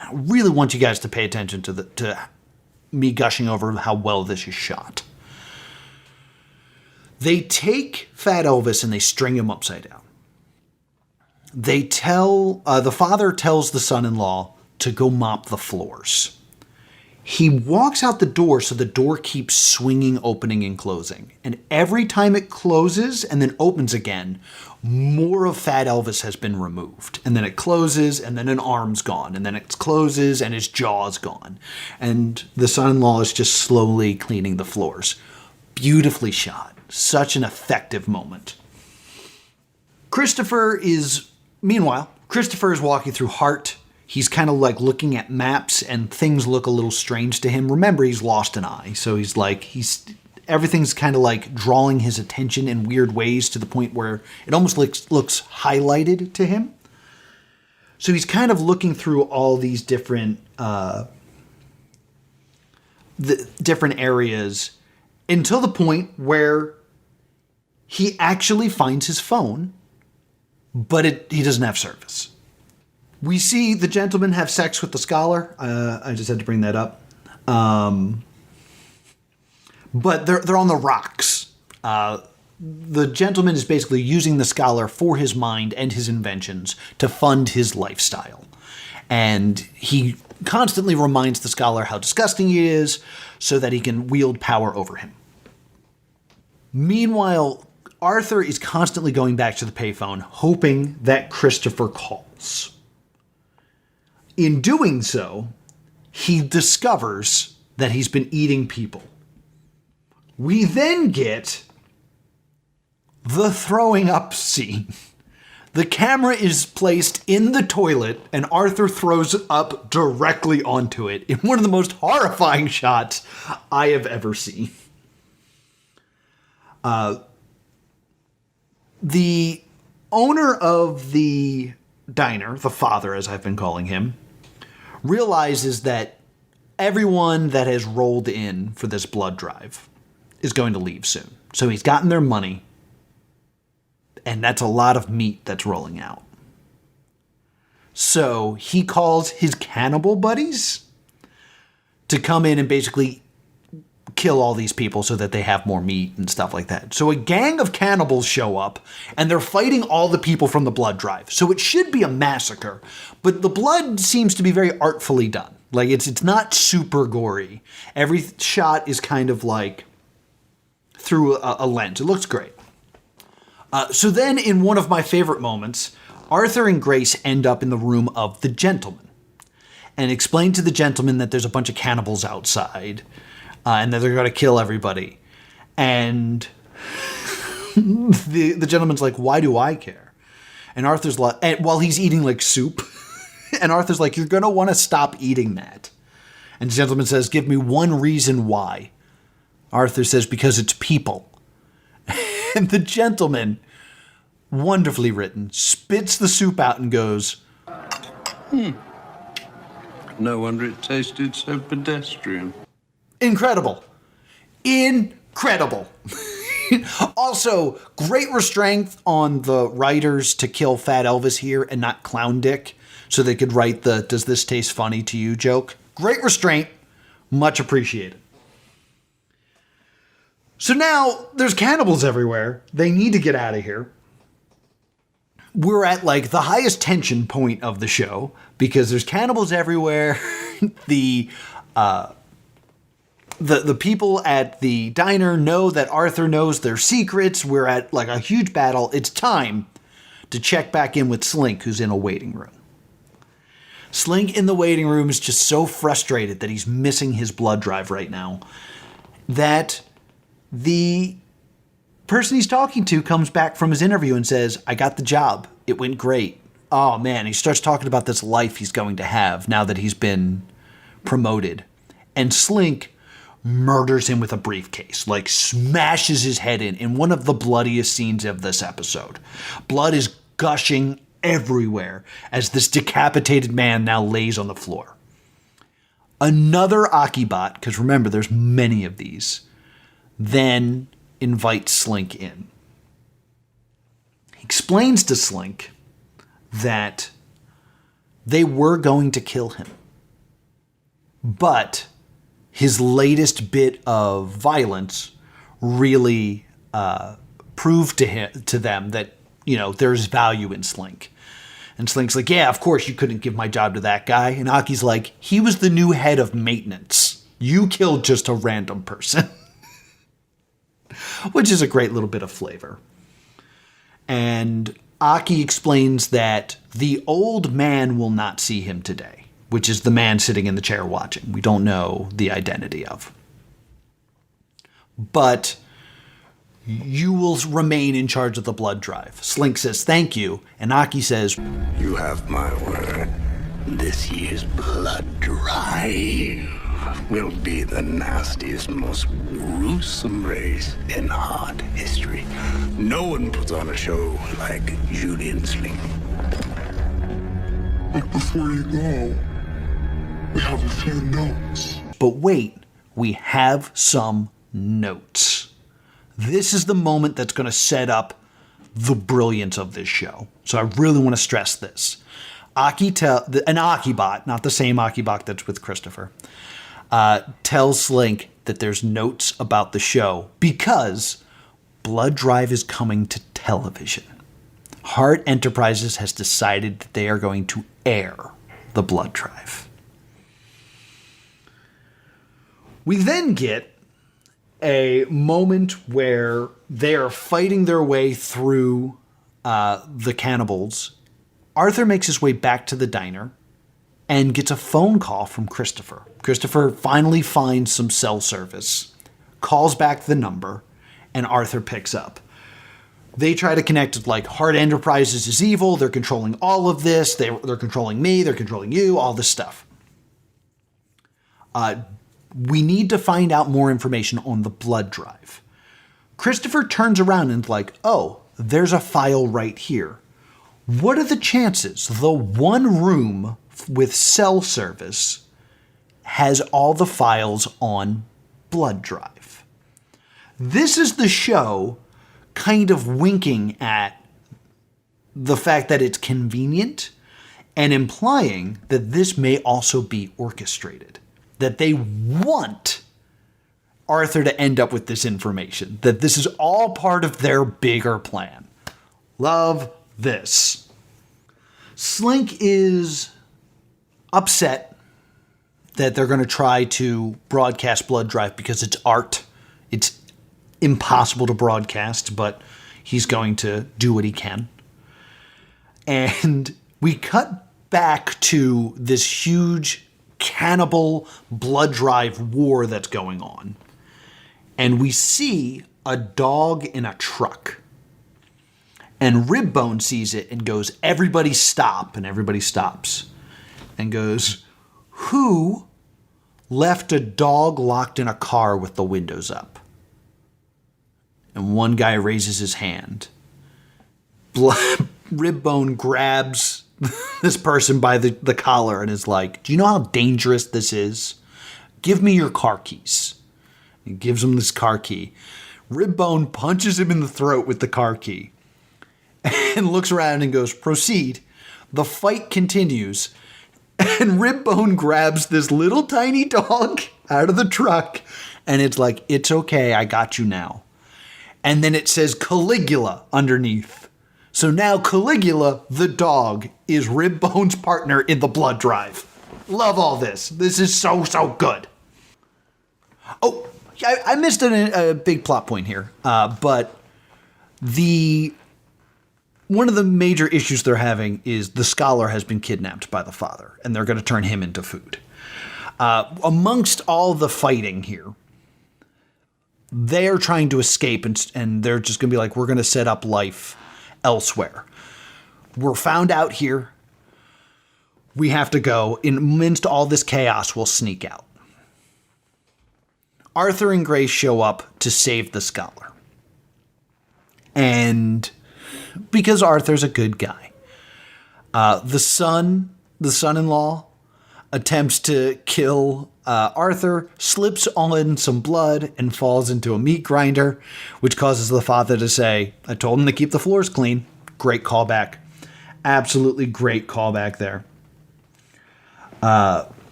I really want you guys to pay attention to me gushing over how well this is shot. They take Fat Elvis and they string him upside down. They tell, the father tells the son-in-law to go mop the floors. He walks out the door, so the door keeps swinging, opening, and closing. And every time it closes and then opens again, more of Fat Elvis has been removed. And then it closes, and then an arm's gone. And then it closes, and his jaw's gone. And the son-in-law is just slowly cleaning the floors. Beautifully shot. Such an effective moment. Meanwhile, Christopher is walking through Hart. He's kind of like looking at maps and things look a little strange to him. Remember, he's lost an eye. So everything's kind of like drawing his attention in weird ways to the point where it almost looks highlighted to him. So he's kind of looking through all these different areas until the point where he actually finds his phone, but he doesn't have service. We see the gentleman have sex with the scholar. I just had to bring that up. But they're on the rocks. The gentleman is basically using the scholar for his mind and his inventions to fund his lifestyle. And he constantly reminds the scholar how disgusting he is so that he can wield power over him. Meanwhile, Arthur is constantly going back to the payphone, hoping that Christopher calls. In doing so, he discovers that he's been eating people. We then get the throwing up scene. The camera is placed in the toilet, and Arthur throws up directly onto it in one of the most horrifying shots I have ever seen. The owner of the diner, the father as I've been calling him, realizes that everyone that has rolled in for this blood drive is going to leave soon. So he's gotten their money, and that's a lot of meat that's rolling out. So he calls his cannibal buddies to come in and basically kill all these people so that they have more meat and stuff like that. So a gang of cannibals show up, and they're fighting all the people from the blood drive. So it should be a massacre, but the blood seems to be very artfully done. Like, it's not super gory. Every shot is kind of like through a lens. It looks great. So then, in one of my favorite moments, Arthur and Grace end up in the room of the gentleman and explain to the gentleman that there's a bunch of cannibals outside and that they're going to kill everybody. And the gentleman's like, why do I care? And Arthur's like, while he's eating like soup, and Arthur's like, you're going to want to stop eating that. And the gentleman says, give me one reason why. Arthur says, because it's people. And the gentleman, wonderfully written, spits the soup out and goes, No wonder it tasted so pedestrian. Incredible. credible. Also, great restraint on the writers to kill Fat Elvis here and not Clown Dick, so they could write the "Does this taste funny to you?" joke. Great restraint. Much appreciated. So now there's cannibals everywhere. They need to get out of here. We're at like the highest tension point of the show because there's cannibals everywhere. The people at the diner know that Arthur knows their secrets. We're at like a huge battle. It's time to check back in with Slink, who's in a waiting room. Slink in the waiting room is just so frustrated that he's missing his blood drive right now that the person he's talking to comes back from his interview and says, "I got the job. It went great." Oh man, he starts talking about this life he's going to have now that he's been promoted. And Slink murders him with a briefcase, like smashes his head in one of the bloodiest scenes of this episode. Blood is gushing everywhere as this decapitated man now lays on the floor. Another Akibot, because remember there's many of these, then invites Slink in. He explains to Slink that they were going to kill him, but his latest bit of violence really proved to them that, you know, there's value in Slink. And Slink's like, "Yeah, of course you couldn't give my job to that guy." And Aki's like, "He was the new head of maintenance. You killed just a random person." Which is a great little bit of flavor. And Aki explains that the old man will not see him today, which is the man sitting in the chair watching. We don't know the identity of. But you will remain in charge of the blood drive. Slink says, "Thank you." And Aki says, You have my word. This year's blood drive will be the nastiest, most gruesome race in hard history. No one puts on a show like Julian Slink. But before you go, we have a few notes. but wait, we have some notes. This is the moment that's going to set up the brilliance of this show. So I really want to stress this. An Akibot, not the same Akibot that's with Christopher, tells Slink that there's notes about the show because Blood Drive is coming to television. Hart Enterprises has decided that they are going to air the Blood Drive. We then get a moment where they are fighting their way through the cannibals. Arthur makes his way back to the diner and gets a phone call from Christopher. Christopher finally finds some cell service, calls back the number, and Arthur picks up. They try to connect with, like, Hart Enterprises is evil, they're controlling all of this, they're controlling me, they're controlling you, all this stuff. We need to find out more information on the blood drive. Christopher turns around and like, oh, there's a file right here. What are the chances the one room with cell service has all the files on blood drive? This is the show kind of winking at the fact that it's convenient and implying that this may also be orchestrated. That they want Arthur to end up with this information. That this is all part of their bigger plan. Love this. Slink is upset that they're going to try to broadcast Blood Drive because it's art. It's impossible to broadcast, but he's going to do what he can. And we cut back to this huge cannibal blood drive war that's going on. And we see a dog in a truck. And Ribbone sees it and goes, everybody stop. And everybody stops. And goes, who left a dog locked in a car with the windows up? And one guy raises his hand. Ribbone grabs this person by the collar and is like, do you know how dangerous this is? Give me your car keys. He gives him this car key. Ribbone punches him in the throat with the car key and looks around and goes, proceed. The fight continues, and Ribbone grabs this little tiny dog out of the truck, and it's like, it's okay, I got you now. And then it says Caligula underneath. So now Caligula, the dog, is Ribbone's partner in the blood drive. Love all this. This is so good. Oh, I missed a big plot point here. But one of the major issues they're having is the scholar has been kidnapped by the father, and they're going to turn him into food. Amongst all the fighting here, they're trying to escape, and they're just going to be like, we're going to set up life elsewhere. We're found out here. We have to go. Amidst all this chaos, we'll sneak out. Arthur and Grace show up to save the scholar. And because Arthur's a good guy, the son-in-law, attempts to kill Arthur, slips on some blood, and falls into a meat grinder, which causes the father to say, I told him to keep the floors clean. Great callback. Absolutely great callback there.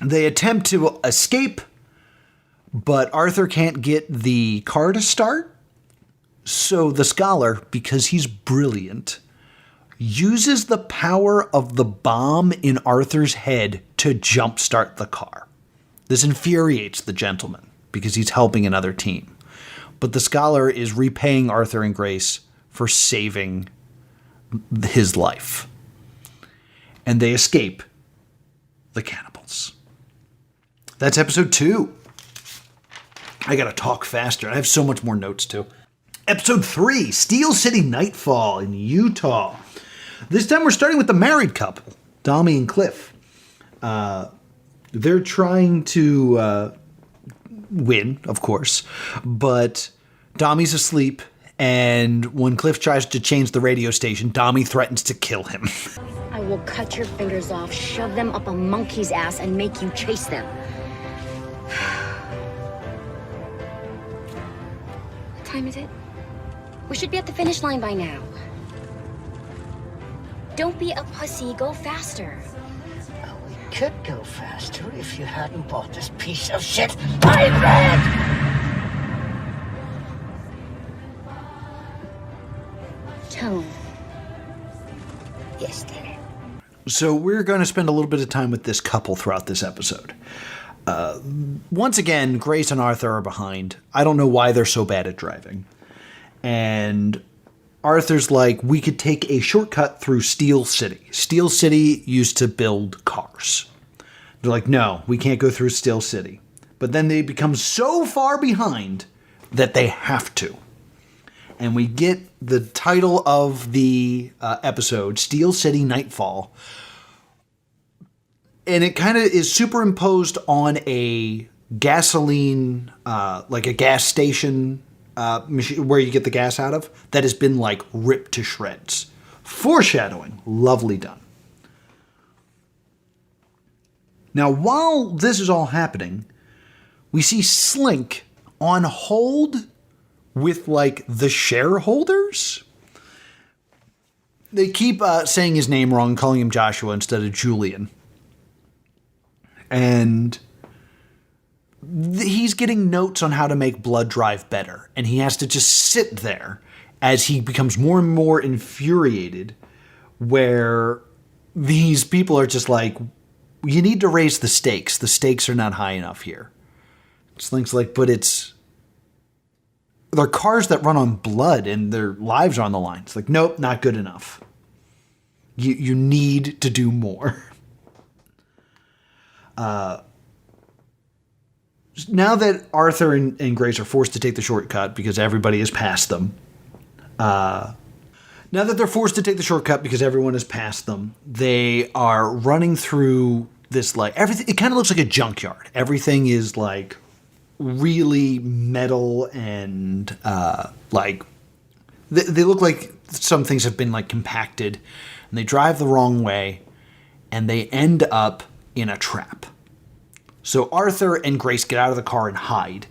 They attempt to escape, but Arthur can't get the car to start. So the scholar, because he's brilliant, uses the power of the bomb in Arthur's head to jumpstart the car. This infuriates the gentleman because he's helping another team. But the scholar is repaying Arthur and Grace for saving his life. And they escape the cannibals. That's episode 2. I gotta talk faster. I have so much more notes too. Episode 3, Steel City Nightfall in Utah. This time we're starting with the married couple, Dami and Cliff. They're trying to win, of course, but Dami's asleep, and when Cliff tries to change the radio station, Dami threatens to kill him. I will cut your fingers off, shove them up a monkey's ass, and make you chase them. What time is it? We should be at the finish line by now. Don't be a pussy, go faster. We could go faster if you hadn't bought this piece of shit iPad! Tone. Yes, dear. So we're going to spend a little bit of time with this couple throughout this episode. Once again, Grace and Arthur are behind. I don't know why they're so bad at driving. And Arthur's like, we could take a shortcut through Steel City. Steel City used to build cars. They're like, no, we can't go through Steel City. But then they become so far behind that they have to. And we get the title of the episode, Steel City Nightfall. And it kind of is superimposed on a gasoline, like a gas station machine where you get the gas out of, that has been like ripped to shreds. Foreshadowing. Lovely done. Now, while this is all happening, we see Slink on hold with like the shareholders. They keep saying his name wrong, calling him Joshua instead of Julian. And he's getting notes on how to make blood drive better. And he has to just sit there as he becomes more and more infuriated, where these people are just like, you need to raise the stakes. The stakes are not high enough here. Slink's like, but they're cars that run on blood and their lives are on the line. It's like, nope, not good enough. You need to do more. Now that Arthur and Grace are forced to take the shortcut because everybody has passed them. Now that they're forced to take the shortcut because everyone has passed them, they are running through this, like, everything. It kind of looks like a junkyard. Everything is like really metal and like they look like some things have been like compacted, and they drive the wrong way and they end up in a trap. So Arthur and Grace get out of the car and hide.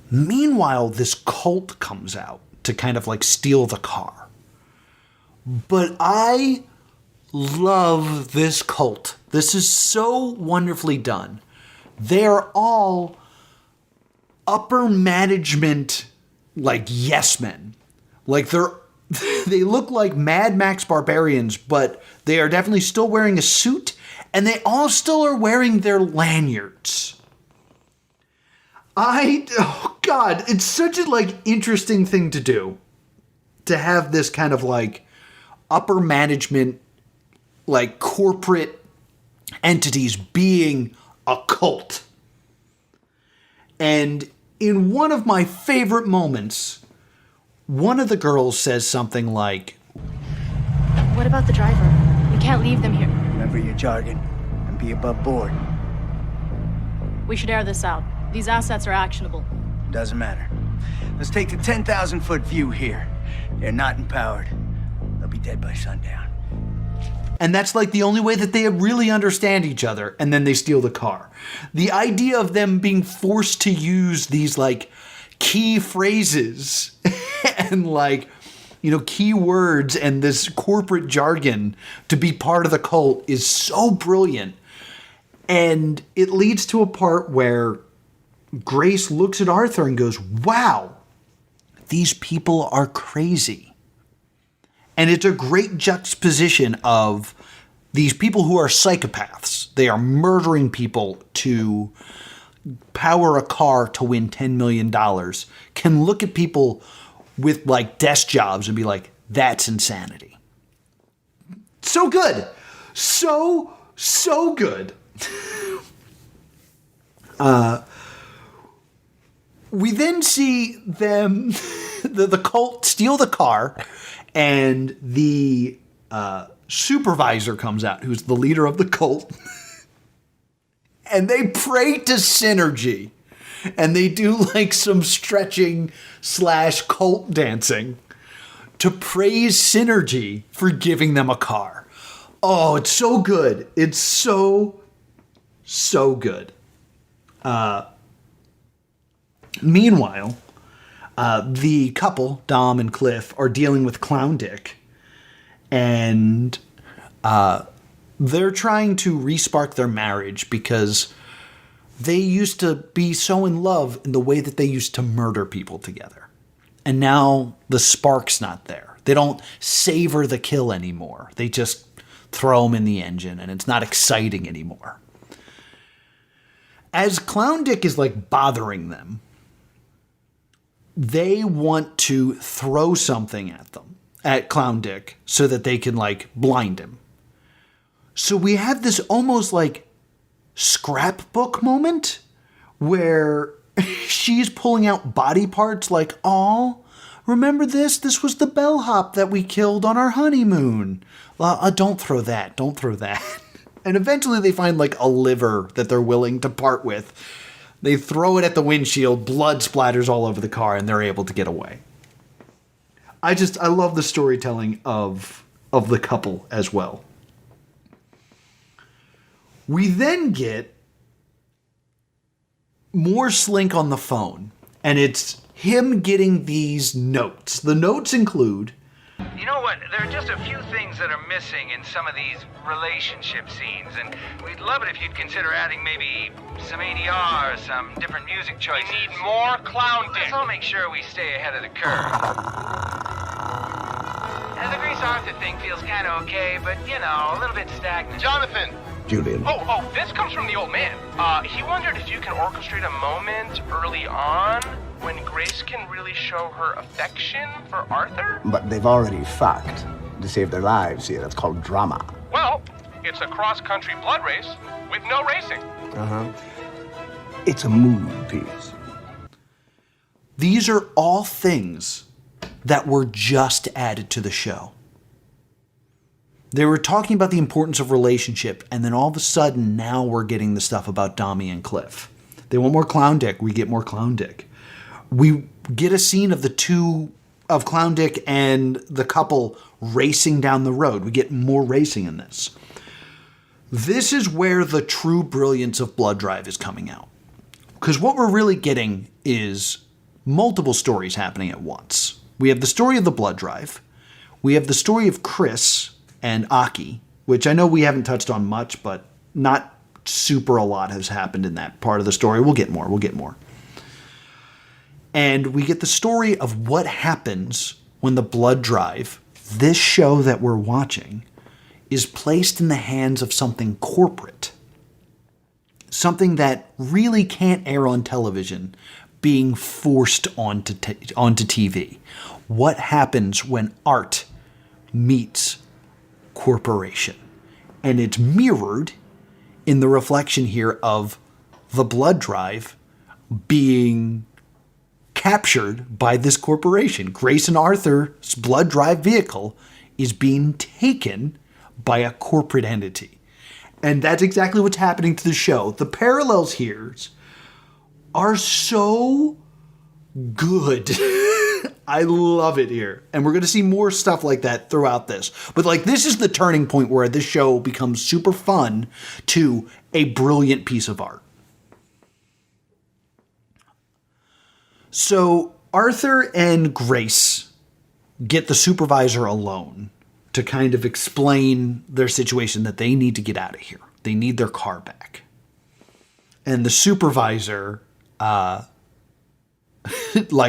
Meanwhile, this cult comes out to kind of like steal the car. But I love this cult. This is so wonderfully done. They're all upper management, like yes men. Like they look like Mad Max barbarians, but they are definitely still wearing a suit, and they all still are wearing their lanyards. Oh God, it's such a like interesting thing to do, to have this kind of like upper management, like corporate entities being a cult. And in one of my favorite moments, one of the girls says something like, "What about the driver? We can't leave them here." Remember your jargon and be above board. We should air this out. These assets are actionable. Doesn't matter. Let's take the 10,000-foot view here. They're not empowered. They'll be dead by sundown. And that's like the only way that they really understand each other, and then they steal the car. The idea of them being forced to use these like key phrases and like, you know, key words and this corporate jargon to be part of the cult is so brilliant. And it leads to a part where Grace looks at Arthur and goes, "Wow, these people are crazy." And it's a great juxtaposition of these people who are psychopaths. They are murdering people to power a car to win $10 million. Can look at people with like desk jobs and be like, that's insanity. So good. So good. We then see them, the cult steal the car, and the supervisor comes out, who's the leader of the cult, and they pray to Synergy, and they do like some stretching / cult dancing to praise Synergy for giving them a car. Oh, it's so good. It's so good. Meanwhile, the couple, Dom and Cliff, are dealing with Clown Dick, and they're trying to re-spark their marriage because they used to be so in love in the way that they used to murder people together. And now the spark's not there. They don't savor the kill anymore. They just throw them in the engine, and it's not exciting anymore. As Clown Dick is like bothering them, they want to throw something at Clown Dick so that they can like blind him. So we have this almost like scrapbook moment where she's pulling out body parts like, "Oh, remember this? This was the bellhop that we killed on our honeymoon. Don't throw that. Don't throw that." And eventually they find like a liver that they're willing to part with. They throw it at the windshield, blood splatters all over the car, and they're able to get away. I love the storytelling of the couple as well. We then get more Slink on the phone, and it's him getting these notes. The notes include, "You know what? There are just a few things that are missing in some of these relationship scenes, and we'd love it if you'd consider adding maybe some ADR or some different music choices. We need more Clown Dick. This will make sure we stay ahead of the curve. And the Grease Arthur thing feels kind of okay, but, you know, a little bit stagnant." Jonathan! Julian. Oh, this comes from the old man. He wondered if you can orchestrate a moment early on when Grace can really show her affection for Arthur? But they've already fucked to save their lives here. That's called drama. Well, it's a cross-country blood race with no racing. It's a mood piece. these are all things that were just added to the show. They were talking about the importance of relationship, and then all of a sudden, now we're getting the stuff about Dami and Cliff. They want more Clown Dick. We get more Clown Dick. We get a scene of of Clown Dick and the couple racing down the road. We get more racing in this. This is where the true brilliance of Blood Drive is coming out. Because what we're really getting is multiple stories happening at once. We have the story of the Blood Drive. We have the story of Chris and Aki, which I know we haven't touched on much, but not super a lot has happened in that part of the story. We'll get more. And we get the story of what happens when the Blood Drive, this show that we're watching, is placed in the hands of something corporate. Something that really can't air on television, being forced onto TV. What happens when art meets corporation? And it's mirrored in the reflection here of the Blood Drive being captured by this corporation. Grace and Arthur's Blood Drive vehicle is being taken by a corporate entity. And that's exactly what's happening to the show. The parallels here are so good. I love it here. And we're going to see more stuff like that throughout this. But like, this is the turning point where this show becomes super fun to a brilliant piece of art. So Arthur and Grace get the supervisor alone to kind of explain their situation, that they need to get out of here. They need their car back. And the supervisor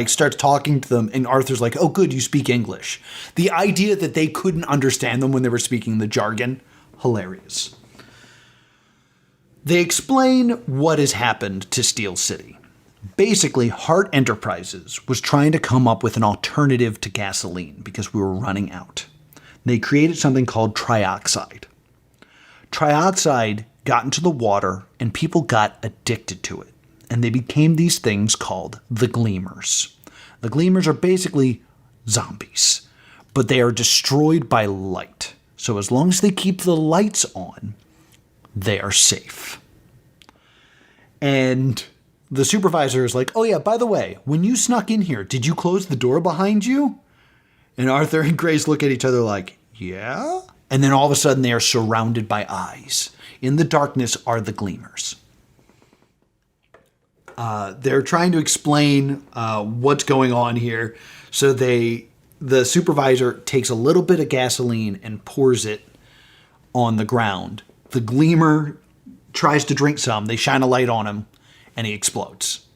starts talking to them, and Arthur's like, oh, good, you speak English. The idea that they couldn't understand them when they were speaking the jargon, hilarious. They explain what has happened to Steel City. Basically, Hart Enterprises was trying to come up with an alternative to gasoline because we were running out. They created something called trioxide. Trioxide got into the water and people got addicted to it. And they became these things called the Gleamers. The Gleamers are basically zombies, but they are destroyed by light. So as long as they keep the lights on, they are safe. And the supervisor is like, oh yeah, by the way, when you snuck in here, did you close the door behind you? And Arthur and Grace look at each other like, yeah? And then all of a sudden they are surrounded by eyes. In the darkness are the Gleamers. They're trying to explain what's going on here. So the supervisor takes a little bit of gasoline and pours it on the ground. The Gleamer tries to drink some. They shine a light on him and he explodes.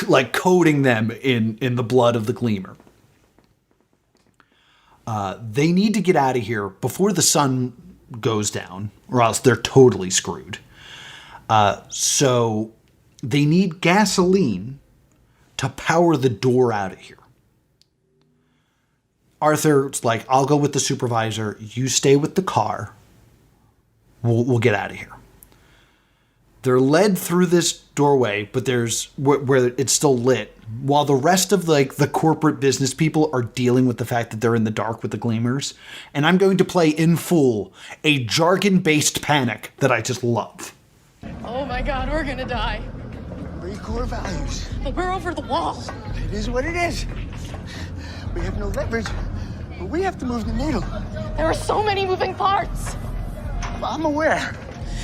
Like coating them in the blood of the Gleamer. They need to get out of here before the sun goes down, or else they're totally screwed. So they need gasoline to power the door out of here. Arthur's like, I'll go with the supervisor. You stay with the car. We'll get out of here. They're led through this doorway, but there's where it's still lit, while the rest of the corporate business people are dealing with the fact that they're in the dark with the Gleamers. And I'm going to play in full a jargon-based panic that I just love. Oh my God, we're gonna die. Three core values. But we're over the wall. It is what it is. We have no leverage, but we have to move the needle. There are so many moving parts. I'm aware.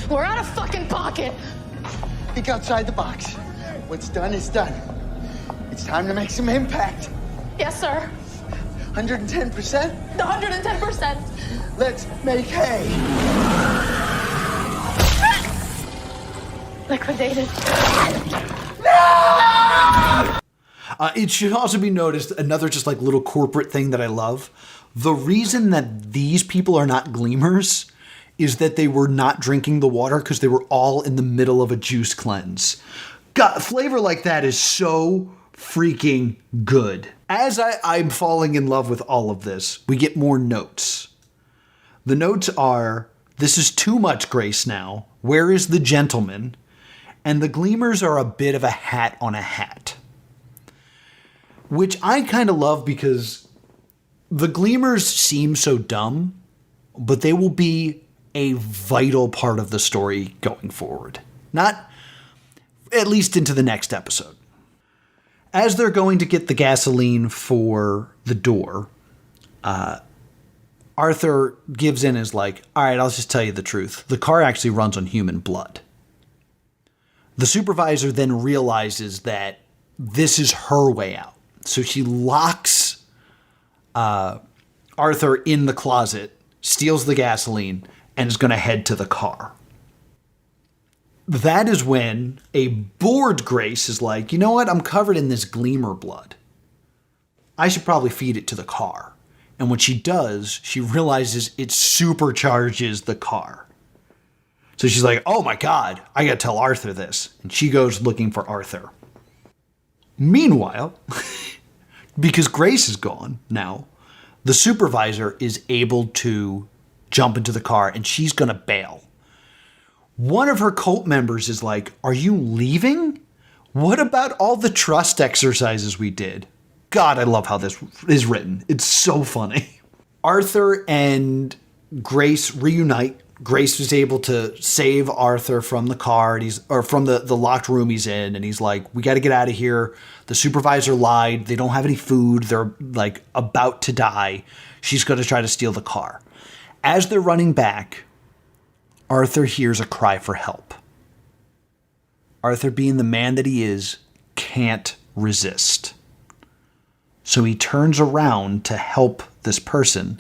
We're out of fucking pocket. Think outside the box. What's done is done. It's time to make some impact. Yes, sir. 110%? 110%. Let's make hay. Liquidated. No! It should also be noticed, another just little corporate thing that I love. The reason that these people are not Gleamers is that they were not drinking the water because they were all in the middle of a juice cleanse. God, flavor like that is so freaking good. As I'm falling in love with all of this, we get more notes. The notes are, this is too much, Grace, now. Where is the gentleman? And the Gleamers are a bit of a hat on a hat. Which I kind of love because the Gleamers seem so dumb, but they will be a vital part of the story going forward. Not at least into the next episode. As they're going to get the gasoline for the door, Arthur gives in and is like, all right, I'll just tell you the truth. The car actually runs on human blood. The supervisor then realizes that this is her way out. So she locks Arthur in the closet, steals the gasoline, and is going to head to the car. That is when a bored Grace is like, you know what? I'm covered in this gleamer blood. I should probably feed it to the car. And when she does, she realizes it supercharges the car. So she's like, oh my God, I gotta tell Arthur this. And she goes looking for Arthur. Meanwhile, because Grace is gone now, the supervisor is able to jump into the car and she's gonna bail. One of her cult members is like, are you leaving? What about all the trust exercises we did? God, I love how this is written. It's so funny. Arthur and Grace reunite. Grace was able to save Arthur from the car, from the locked room he's in, and he's like, we got to get out of here. The supervisor lied. They don't have any food. They're like about to die. She's going to try to steal the car. As they're running back, Arthur hears a cry for help. Arthur, being the man that he is, can't resist. So he turns around to help this person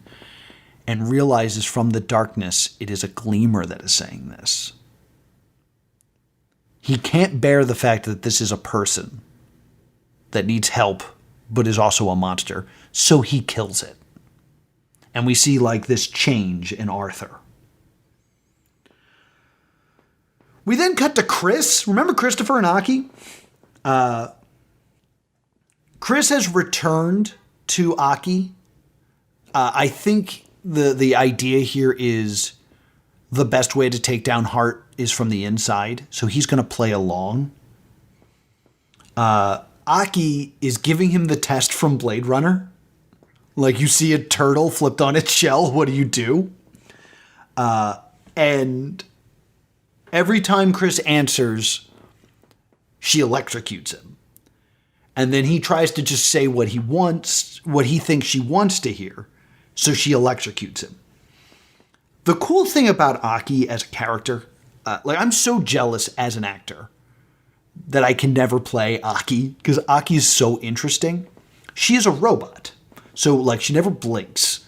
and realizes from the darkness it is a gleamer that is saying this. He can't bear the fact that this is a person that needs help but is also a monster, so he kills it. And we see like this change in Arthur. We then cut to Chris. Remember Christopher and Aki? Chris has returned to Aki. I think the idea here is the best way to take down Hart is from the inside. So he's going to play along. Aki is giving him the test from Blade Runner. Like you see a turtle flipped on its shell. What do you do? And every time Chris answers, she electrocutes him. And then he tries to just say what he wants, what he thinks she wants to hear. So she electrocutes him. The cool thing about Aki as a character, I'm so jealous as an actor that I can never play Aki because Aki is so interesting. She is a robot. So she never blinks.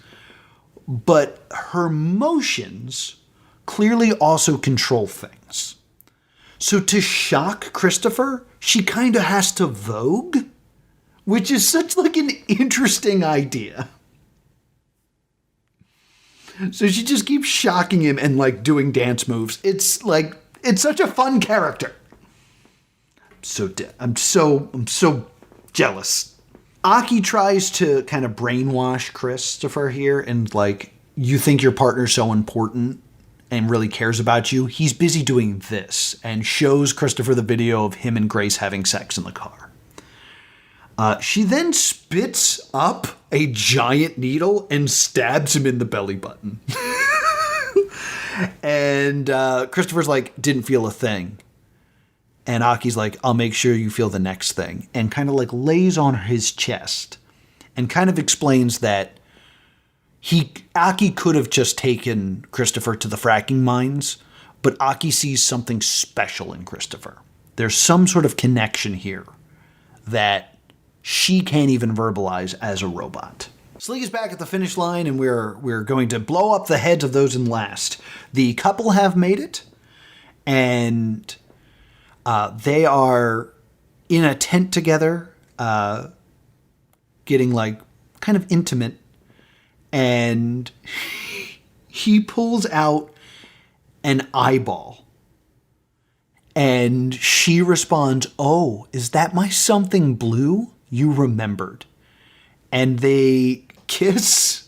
But her motions clearly also control things. So to shock Christopher, she kind of has to vogue, which is such an interesting idea. So she just keeps shocking him and doing dance moves. It's such a fun character. I'm so jealous. Aki tries to kind of brainwash Christopher here and you think your partner's so important and really cares about you. He's busy doing this and shows Christopher the video of him and Grace having sex in the car. She then spits up a giant needle and stabs him in the belly button. And Christopher's didn't feel a thing. And Aki's I'll make sure you feel the next thing. And kind of lays on his chest and kind of explains that Aki could have just taken Christopher to the fracking mines, but Aki sees something special in Christopher. There's some sort of connection here that she can't even verbalize as a robot. Sleek is back at the finish line, and we're going to blow up the heads of those in last. The couple have made it, and they are in a tent together, getting kind of intimate. And he pulls out an eyeball. And she responds, oh, is that my something blue? You remembered. And they kiss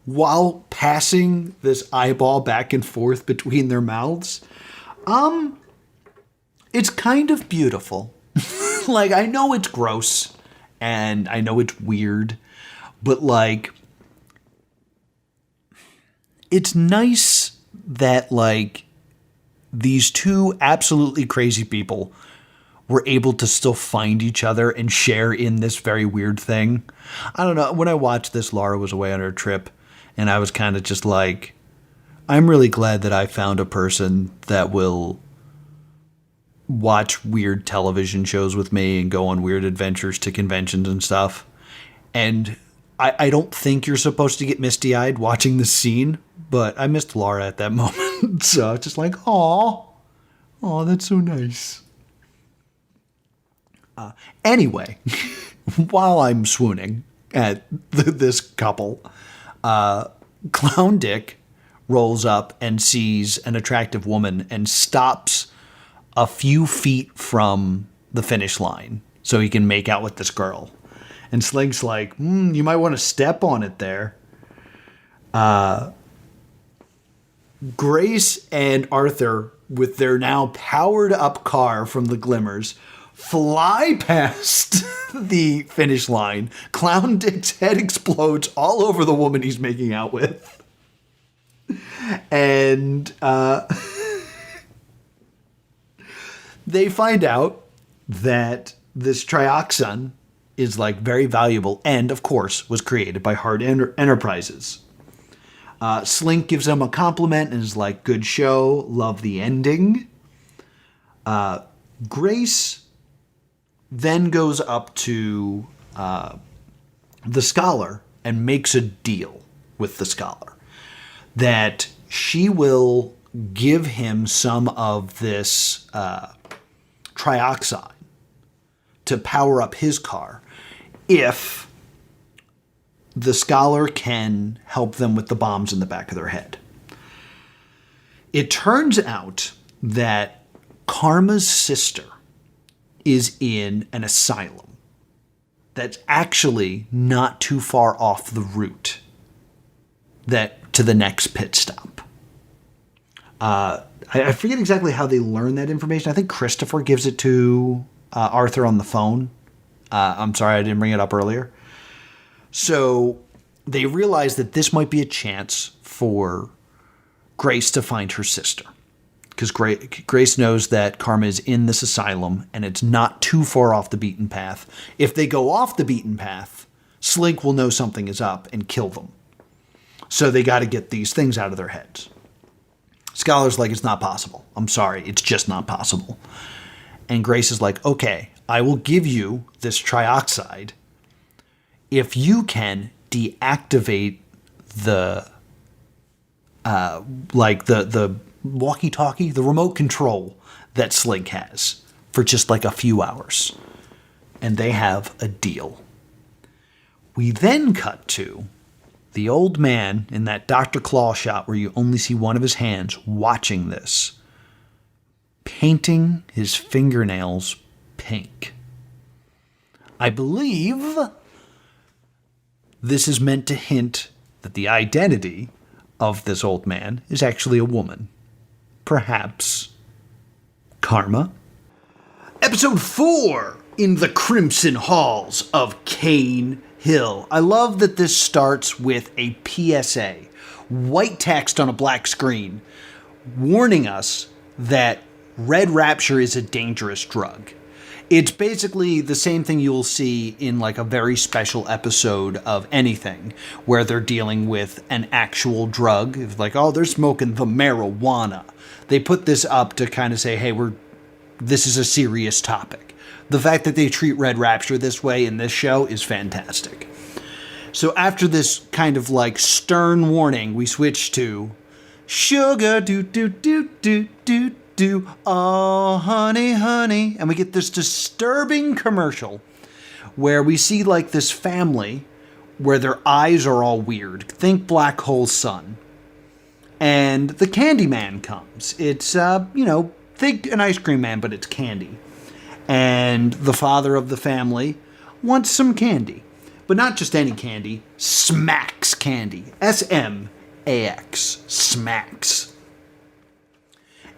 while passing this eyeball back and forth between their mouths. It's kind of beautiful. I know it's gross and I know it's weird, but it's nice that these two absolutely crazy people were able to still find each other and share in this very weird thing. I don't know. When I watched this, Laura was away on her trip And I was kind of just like, I'm really glad that I found a person that will watch weird television shows with me and go on weird adventures to conventions and stuff. And I don't think you're supposed to get misty-eyed watching this scene, but I missed Laura at that moment. So I was just like, aw, that's so nice. Anyway, while I'm swooning at this couple, Clown Dick rolls up and sees an attractive woman and stops a few feet from the finish line so he can make out with this girl. And Slink's like, you might want to step on it there. Grace and Arthur, with their now powered up car from the Glimmers, fly past the finish line. Clown Dick's head explodes all over the woman he's making out with. And they find out that this trioxin is like very valuable and, of course, was created by Hard Enterprises. Slink gives them a compliment and is like, good show, love the ending. Grace then goes up to the Scholar and makes a deal with the Scholar that she will give him some of this trioxide to power up his car if the Scholar can help them with the bombs in the back of their head. It turns out that Karma's sister is in an asylum that's actually not too far off the route to the next pit stop. I forget exactly how they learn that information. I think Christopher gives it to Arthur on the phone. I'm sorry I didn't bring it up earlier. So they realize that this might be a chance for Grace to find her sister. Because Grace knows that Karma is in this asylum and it's not too far off the beaten path. If they go off the beaten path, Slink will know something is up and kill them. So they got to get these things out of their heads. Scholar's like, it's not possible. I'm sorry, it's just not possible. And Grace is like, okay, I will give you this trioxide if you can deactivate the the walkie-talkie, the remote control that Slink has for just like a few hours. And they have a deal. We then cut to the old man in that Dr. Claw shot where you only see one of his hands watching this, painting his fingernails pink. I believe this is meant to hint that the identity of this old man is actually a woman. Perhaps Karma. Episode 4 in the Crimson Halls of Cane Hill. I love that this starts with a PSA, white text on a black screen, warning us that Red Rapture is a dangerous drug. It's basically the same thing you'll see in like a very special episode of anything where they're dealing with an actual drug. It's like, oh, they're smoking the marijuana. They put this up to kind of say, hey, this is a serious topic. The fact that they treat Red Rapture this way in this show is fantastic. So after this kind of like stern warning, we switch to sugar do do do do do do, oh honey honey, and we get this disturbing commercial where we see like this family where their eyes are all weird. Think Black Hole Sun. And the candy man comes. It's think an ice cream man, but it's candy. And the father of the family wants some candy. But not just any candy, Smacks candy. S-M-A-X. Smacks.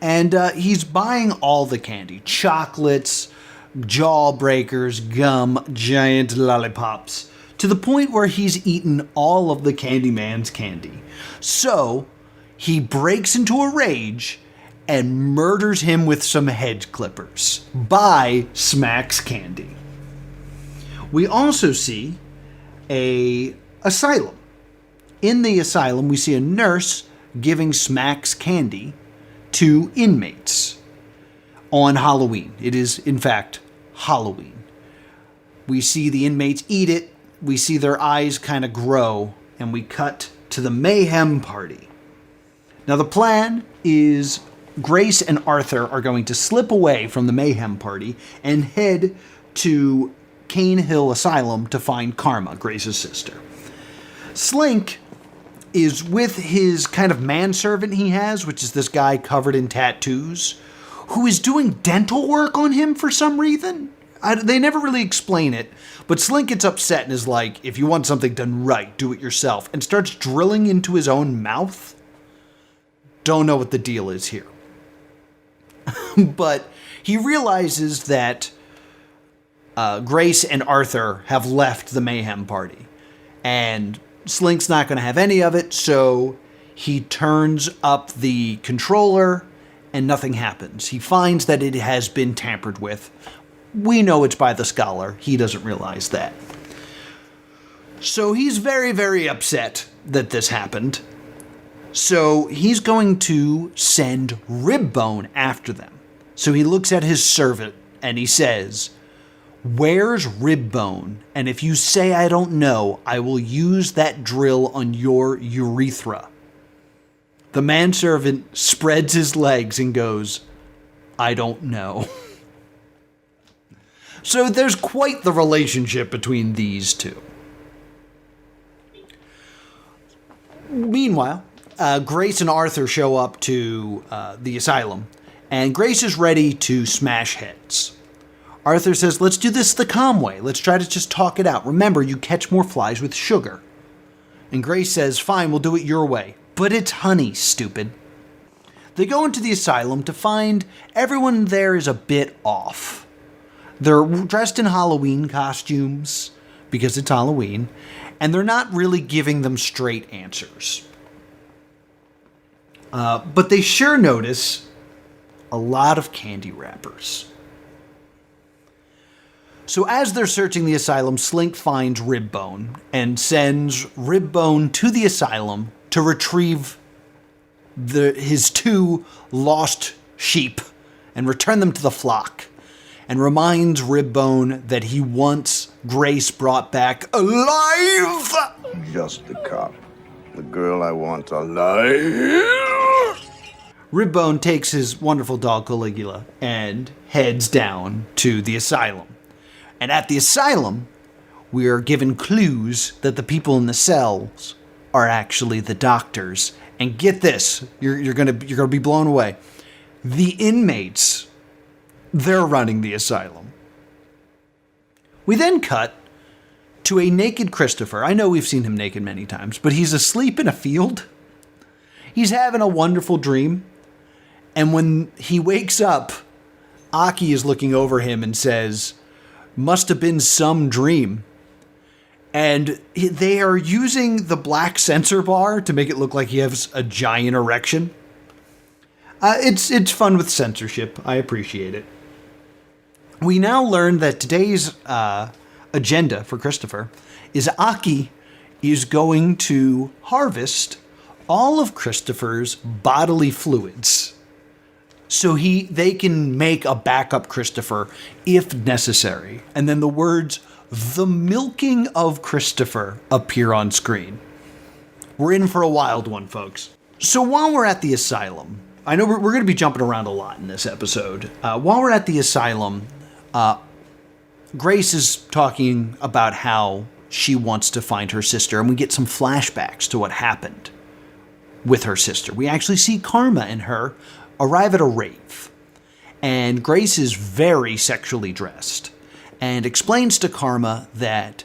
And he's buying all the candy. Chocolates, jawbreakers, gum, giant lollipops. To the point where he's eaten all of the Candyman's candy. So, he breaks into a rage and murders him with some hedge clippers. By Smacks Candy. We also see a asylum In the asylum, we see a nurse giving smacks candy to inmates on Halloween. It is, in fact, Halloween. We see the inmates eat it, we see their eyes kind of grow, and we cut to the mayhem party. Now the plan is Grace and Arthur are going to slip away from the mayhem party and head to Cane Hill Asylum to find Karma, Grace's sister. Slink is with his kind of manservant he has, which is this guy covered in tattoos, who is doing dental work on him for some reason. They never really explain it, but Slink gets upset and is like, if you want something done right, do it yourself, and starts drilling into his own mouth. Don't know what the deal is here. But he realizes that Grace and Arthur have left the mayhem party, and Slink's not going to have any of it, so he turns up the controller and nothing happens. He finds that it has been tampered with. We know it's by the scholar. He doesn't realize that. So he's very, very upset that this happened. So he's going to send Ribbone after them. So he looks at his servant and he says, "Where's Ribbone? And if you say I don't know, I will use that drill on your urethra." The manservant spreads his legs and goes, "I don't know." So there's quite the relationship between these two. Meanwhile, Grace and Arthur show up to the asylum, and Grace is ready to smash heads. Arthur says, let's do this the calm way. Let's try to just talk it out. Remember, you catch more flies with sugar. And Grace says, fine, we'll do it your way. But it's honey, stupid. They go into the asylum to find everyone there is a bit off. They're dressed in Halloween costumes because it's Halloween, and they're not really giving them straight answers. But they sure notice a lot of candy wrappers. So as they're searching the asylum, Slink finds Ribbone and sends Ribbone to the asylum to retrieve his 2 lost sheep and return them to the flock, and reminds Ribbone that he wants Grace brought back alive! Just the cop. The girl I want alive. Ribbone takes his wonderful dog Caligula and heads down to the asylum. And at the asylum, we are given clues that the people in the cells are actually the doctors. And get this, you're gonna be blown away. The inmates, they're running the asylum. We then cut to a naked Christopher. I know we've seen him naked many times, but he's asleep in a field. He's having a wonderful dream. And when he wakes up, Aki is looking over him and says, "Must have been some dream." And they are using the black sensor bar to make it look like he has a giant erection. It's fun with censorship. I appreciate it. We now learn that today's agenda for Christopher is Aki is going to harvest all of Christopher's bodily fluids, so they can make a backup Christopher if necessary. And then the words, "the milking of Christopher," appear on screen. We're in for a wild one, folks. So while we're at the asylum, I know we're going to be jumping around a lot in this episode. While we're at the asylum, Grace is talking about how she wants to find her sister, and we get some flashbacks to what happened with her sister. We actually see Karma and her arrive at a rave, and Grace is very sexually dressed and explains to Karma that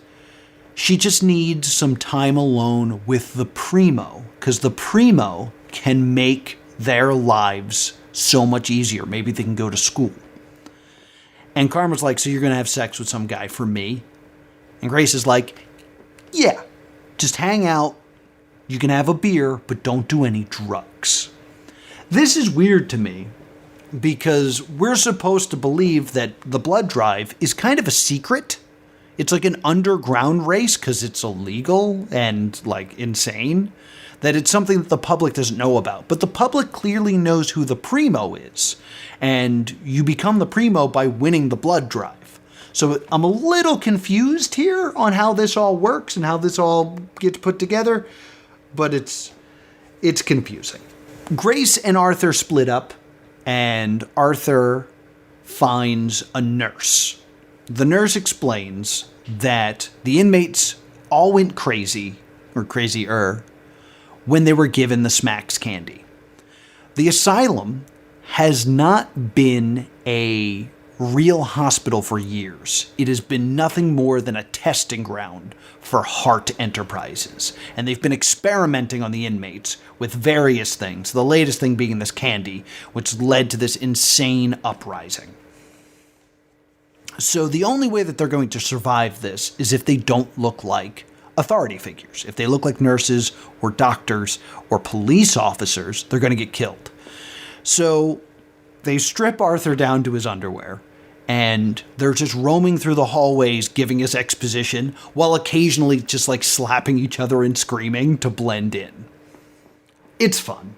she just needs some time alone with the Primo, because the Primo can make their lives so much easier. Maybe they can go to school. And Karma's like, "So you're going to have sex with some guy for me?" And Grace is like, "Yeah, just hang out. You can have a beer, but don't do any drugs." This is weird to me because we're supposed to believe that the blood drive is kind of a secret. it's like an underground race because it's illegal and like insane, that it's something that the public doesn't know about. But the public clearly knows who the Primo is. And you become the Primo by winning the blood drive. So I'm a little confused here on how this all works and how this all gets put together. But it's confusing. Grace and Arthur split up, and Arthur finds a nurse. The nurse explains that the inmates all went crazy, or crazier, when they were given the Smacks candy. The asylum has not been a real hospital for years. It has been nothing more than a testing ground for heart enterprises. And they've been experimenting on the inmates with various things, the latest thing being this candy, which led to this insane uprising. So the only way that they're going to survive this is if they don't look like authority figures. If they look like nurses or doctors or police officers, they're going to get killed. So they strip Arthur down to his underwear, and they're just roaming through the hallways giving us exposition while occasionally just like slapping each other and screaming to blend in. It's fun.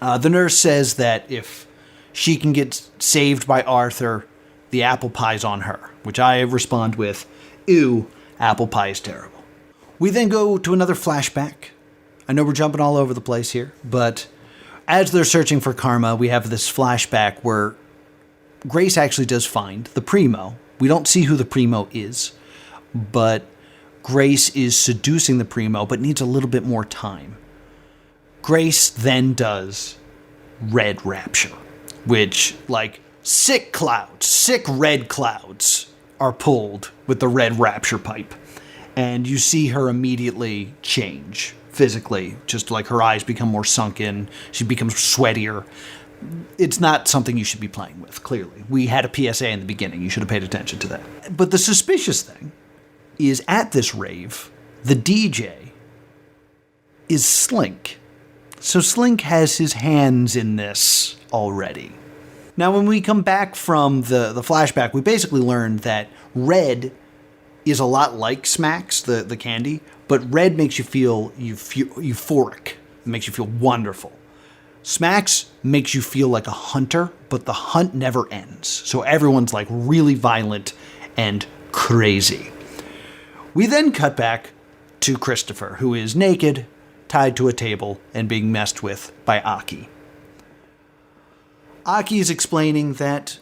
The nurse says that if she can get saved by Arthur, the apple pie's on her, which I respond with, ew, apple pie is terrible. We then go to another flashback. I know we're jumping all over the place here, but as they're searching for Karma, we have this flashback where Grace actually does find the Primo. We don't see who the Primo is, but Grace is seducing the Primo, but needs a little bit more time. Grace then does Red Rapture, which, like, sick red clouds are pulled with the Red Rapture pipe. And you see her immediately change physically, just like her eyes become more sunken, she becomes sweatier. It's not something you should be playing with, clearly. We had a PSA in the beginning, you should have paid attention to that. But the suspicious thing is at this rave, the DJ is Slink. So Slink has his hands in this already. Now, when we come back from the flashback, we basically learn that red is a lot like Smacks, the candy, but red makes you feel euphoric. It makes you feel wonderful. Smacks makes you feel like a hunter, but the hunt never ends. So everyone's like really violent and crazy. We then cut back to Christopher, who is naked, tied to a table, and being messed with by Aki. Aki is explaining that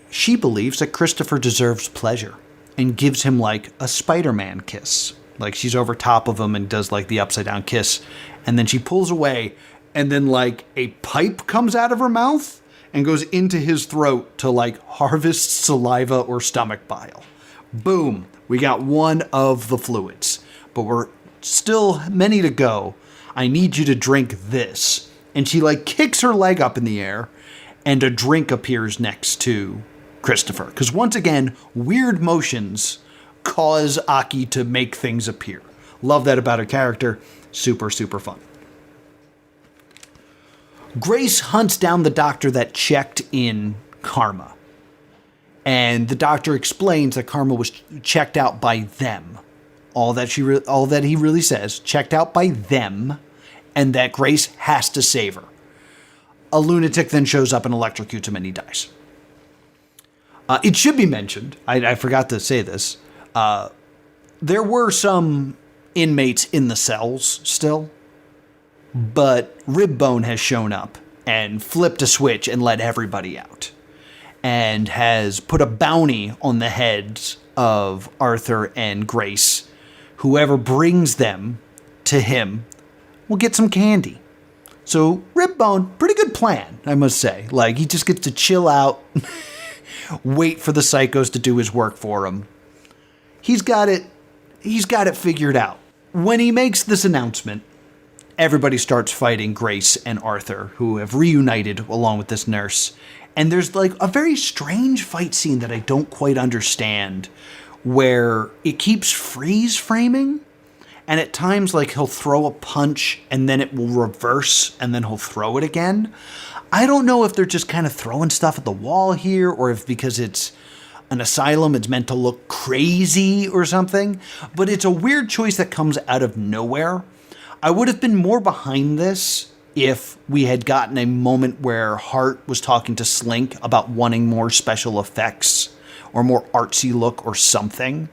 she believes that Christopher deserves pleasure and gives him like a Spider-Man kiss. Like she's over top of him and does like the upside down kiss. And then she pulls away and then like a pipe comes out of her mouth and goes into his throat to like harvest saliva or stomach bile. Boom. We got one of the fluids, but we're still many to go. I need you to drink this. And she like kicks her leg up in the air and a drink appears next to Christopher. Because once again, weird motions cause Aki to make things appear. Love that about her character. Super, super fun. Grace hunts down the doctor that checked in Karma. And the doctor explains that Karma was checked out by them. All that he really says, checked out by them, and that Grace has to save her. A lunatic then shows up and electrocutes him and he dies. It should be mentioned, I forgot to say this, there were some inmates in the cells still, but Ribbone has shown up and flipped a switch and let everybody out, and has put a bounty on the heads of Arthur and Grace. Whoever brings them to him will get some candy. So Ribbone, pretty good plan, I must say. Like, he just gets to chill out, wait for the psychos to do his work for him. He's got it figured out. When he makes this announcement, everybody starts fighting Grace and Arthur, who have reunited along with this nurse. And there's like a very strange fight scene that I don't quite understand, where it keeps freeze framing. And at times, like, he'll throw a punch and then it will reverse and then he'll throw it again. I don't know if they're just kind of throwing stuff at the wall here, or if because it's an asylum is meant to look crazy or something, but it's a weird choice that comes out of nowhere. I would have been more behind this if we had gotten a moment where Hart was talking to Slink about wanting more special effects or more artsy look or something.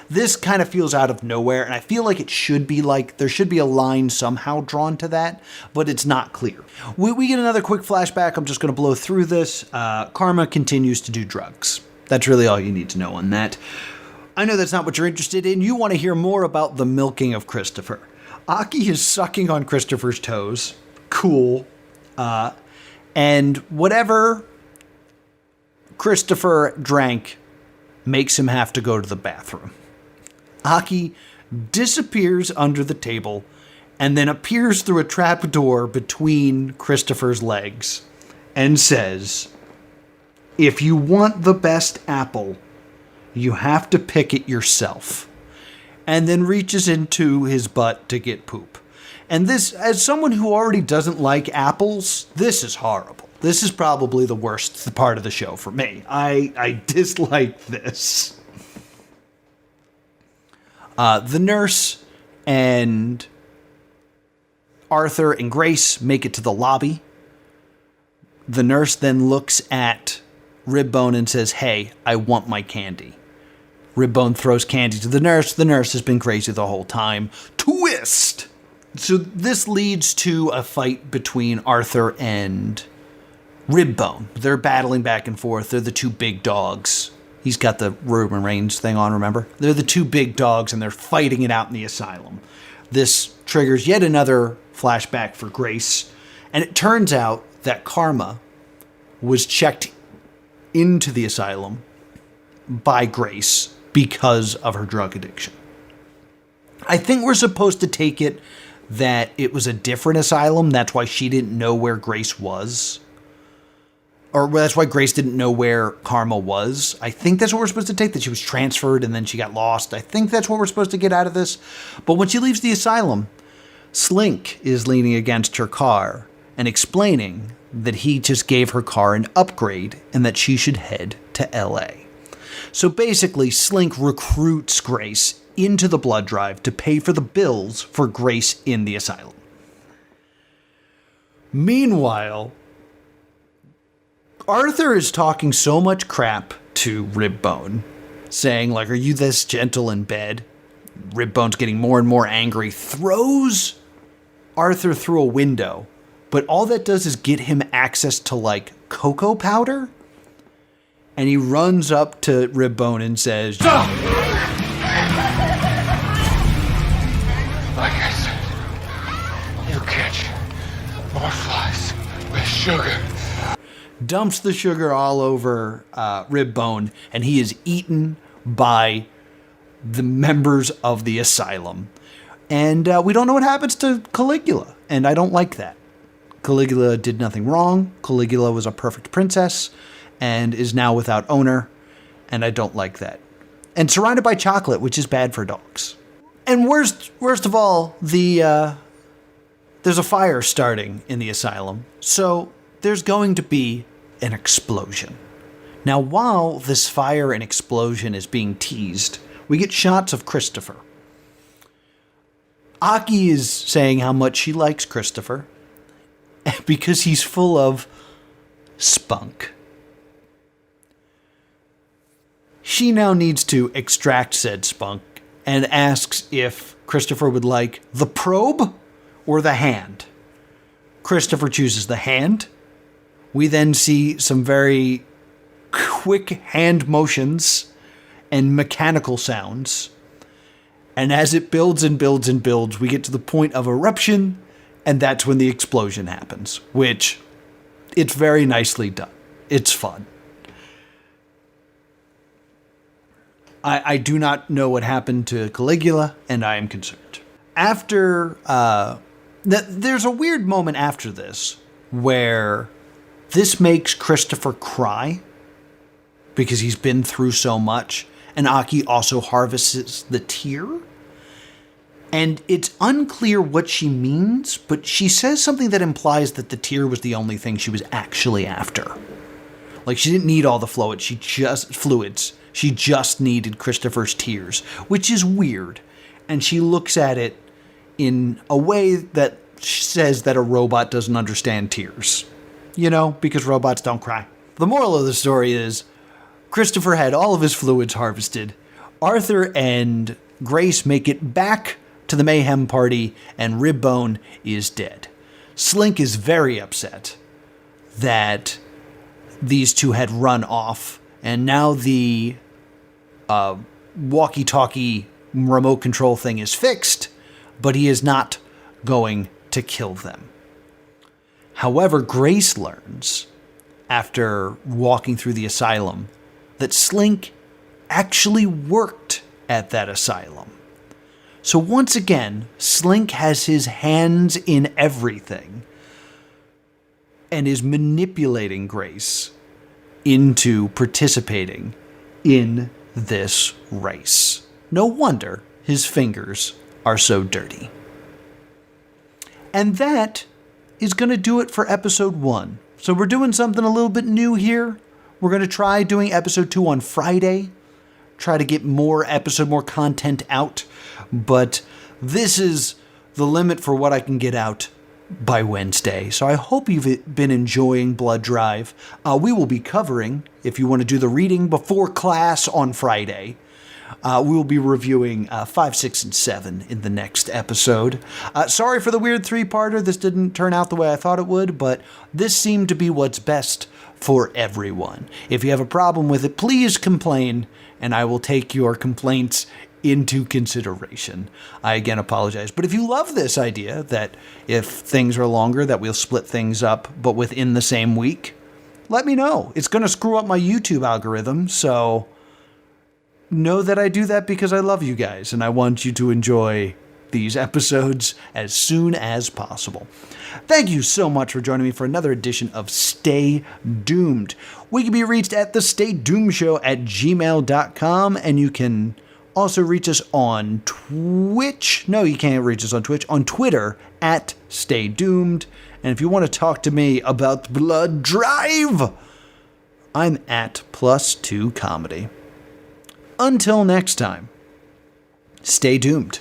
This kind of feels out of nowhere, and I feel like it should be like, there should be a line somehow drawn to that, but it's not clear. We get another quick flashback. I'm just going to blow through this. Karma continues to do drugs. That's really all you need to know on that. I know that's not what you're interested in. You want to hear more about the milking of Christopher. Aki is sucking on Christopher's toes. Cool. And whatever Christopher drank makes him have to go to the bathroom. Aki disappears under the table and then appears through a trapdoor between Christopher's legs and says, "If you want the best apple, you have to pick it yourself." And then reaches into his butt to get poop. And this, as someone who already doesn't like apples, this is horrible. This is probably the worst part of the show for me. I dislike this. The nurse and Arthur and Grace make it to the lobby. The nurse then looks at Ribbone and says, "Hey, I want my candy." Ribbone throws candy to the nurse. The nurse has been crazy the whole time. Twist! So this leads to a fight between Arthur and Ribbone. They're battling back and forth. They're the two big dogs. He's got the Roman Reigns thing on, remember? They're the two big dogs, and they're fighting it out in the asylum. This triggers yet another flashback for Grace, and it turns out that Karma was checked into the asylum by Grace because of her drug addiction. I think we're supposed to take it that it was a different asylum. That's why she didn't know where Grace was. Or that's why Grace didn't know where Karma was. I think that's what we're supposed to take, that she was transferred and then she got lost. I think that's what we're supposed to get out of this. But when she leaves the asylum, Slink is leaning against her car and explaining that he just gave her car an upgrade and that she should head to LA. So basically, Slink recruits Grace into the blood drive to pay for the bills for Grace in the asylum. Meanwhile, Arthur is talking so much crap to Ribbone, saying, like, "Are you this gentle in bed?" Ribbone's getting more and more angry, throws Arthur through a window, but all that does is get him access to, like, cocoa powder. And he runs up to Ribbone and says, "Stop!" Like I said, you catch more flies with sugar. Dumps the sugar all over Ribbone, and he is eaten by the members of the asylum. And we don't know what happens to Caligula, and I don't like that. Caligula did nothing wrong. Caligula was a perfect princess and is now without owner, and I don't like that. And surrounded by chocolate, which is bad for dogs. And worst of all, there's a fire starting in the asylum, so there's going to be an explosion. Now, while this fire and explosion is being teased, we get shots of Christopher. Aki is saying how much she likes Christopher because he's full of spunk. She now needs to extract said spunk and asks if Christopher would like the probe or the hand. Christopher chooses the hand. We then see some very quick hand motions and mechanical sounds. And as it builds and builds and builds, we get to the point of eruption, and that's when the explosion happens, which it's very nicely done. It's fun. I do not know what happened to Caligula, and I am concerned. After, there's a weird moment after this where this makes Christopher cry because he's been through so much, and Aki also harvests the tear. And it's unclear what she means, but she says something that implies that the tear was the only thing she was actually after. Like, she didn't need all the fluids. She just needed Christopher's tears, which is weird. And she looks at it in a way that says that a robot doesn't understand tears. You know, because robots don't cry. The moral of the story is Christopher had all of his fluids harvested. Arthur and Grace make it back to the Mayhem party, and Ribbone is dead. Slink is very upset that these two had run off, and now the walkie-talkie remote control thing is fixed, but he is not going to kill them. However, Grace learns, after walking through the asylum, that Slink actually worked at that asylum. So once again, Slink has his hands in everything and is manipulating Grace into participating in this race. No wonder his fingers are so dirty. And that is going to do it for episode 1. So we're doing something a little bit new here. We're going to try doing episode 2 on Friday. Try to get more content out. But this is the limit for what I can get out by Wednesday. So I hope you've been enjoying Blood Drive. We will be covering, if you want to do the reading before class on Friday, we will be reviewing 5, 6, and 7 in the next episode. Sorry for the weird 3-parter. This didn't turn out the way I thought it would, but this seemed to be what's best for everyone. If you have a problem with it, please complain, and I will take your complaints into consideration. I again apologize. But if you love this idea that if things are longer, that we'll split things up, but within the same week, let me know. It's going to screw up my YouTube algorithm, so know that I do that because I love you guys, and I want you to enjoy these episodes as soon as possible. Thank you so much for joining me for another edition of Stay Doomed. We can be reached at thestaydoomshow@gmail.com, and you can also reach us on Twitch. No, you can't reach us on Twitch. On Twitter at Stay Doomed. And if you want to talk to me about Blood Drive, I'm at +2 Comedy. Until next time, stay doomed.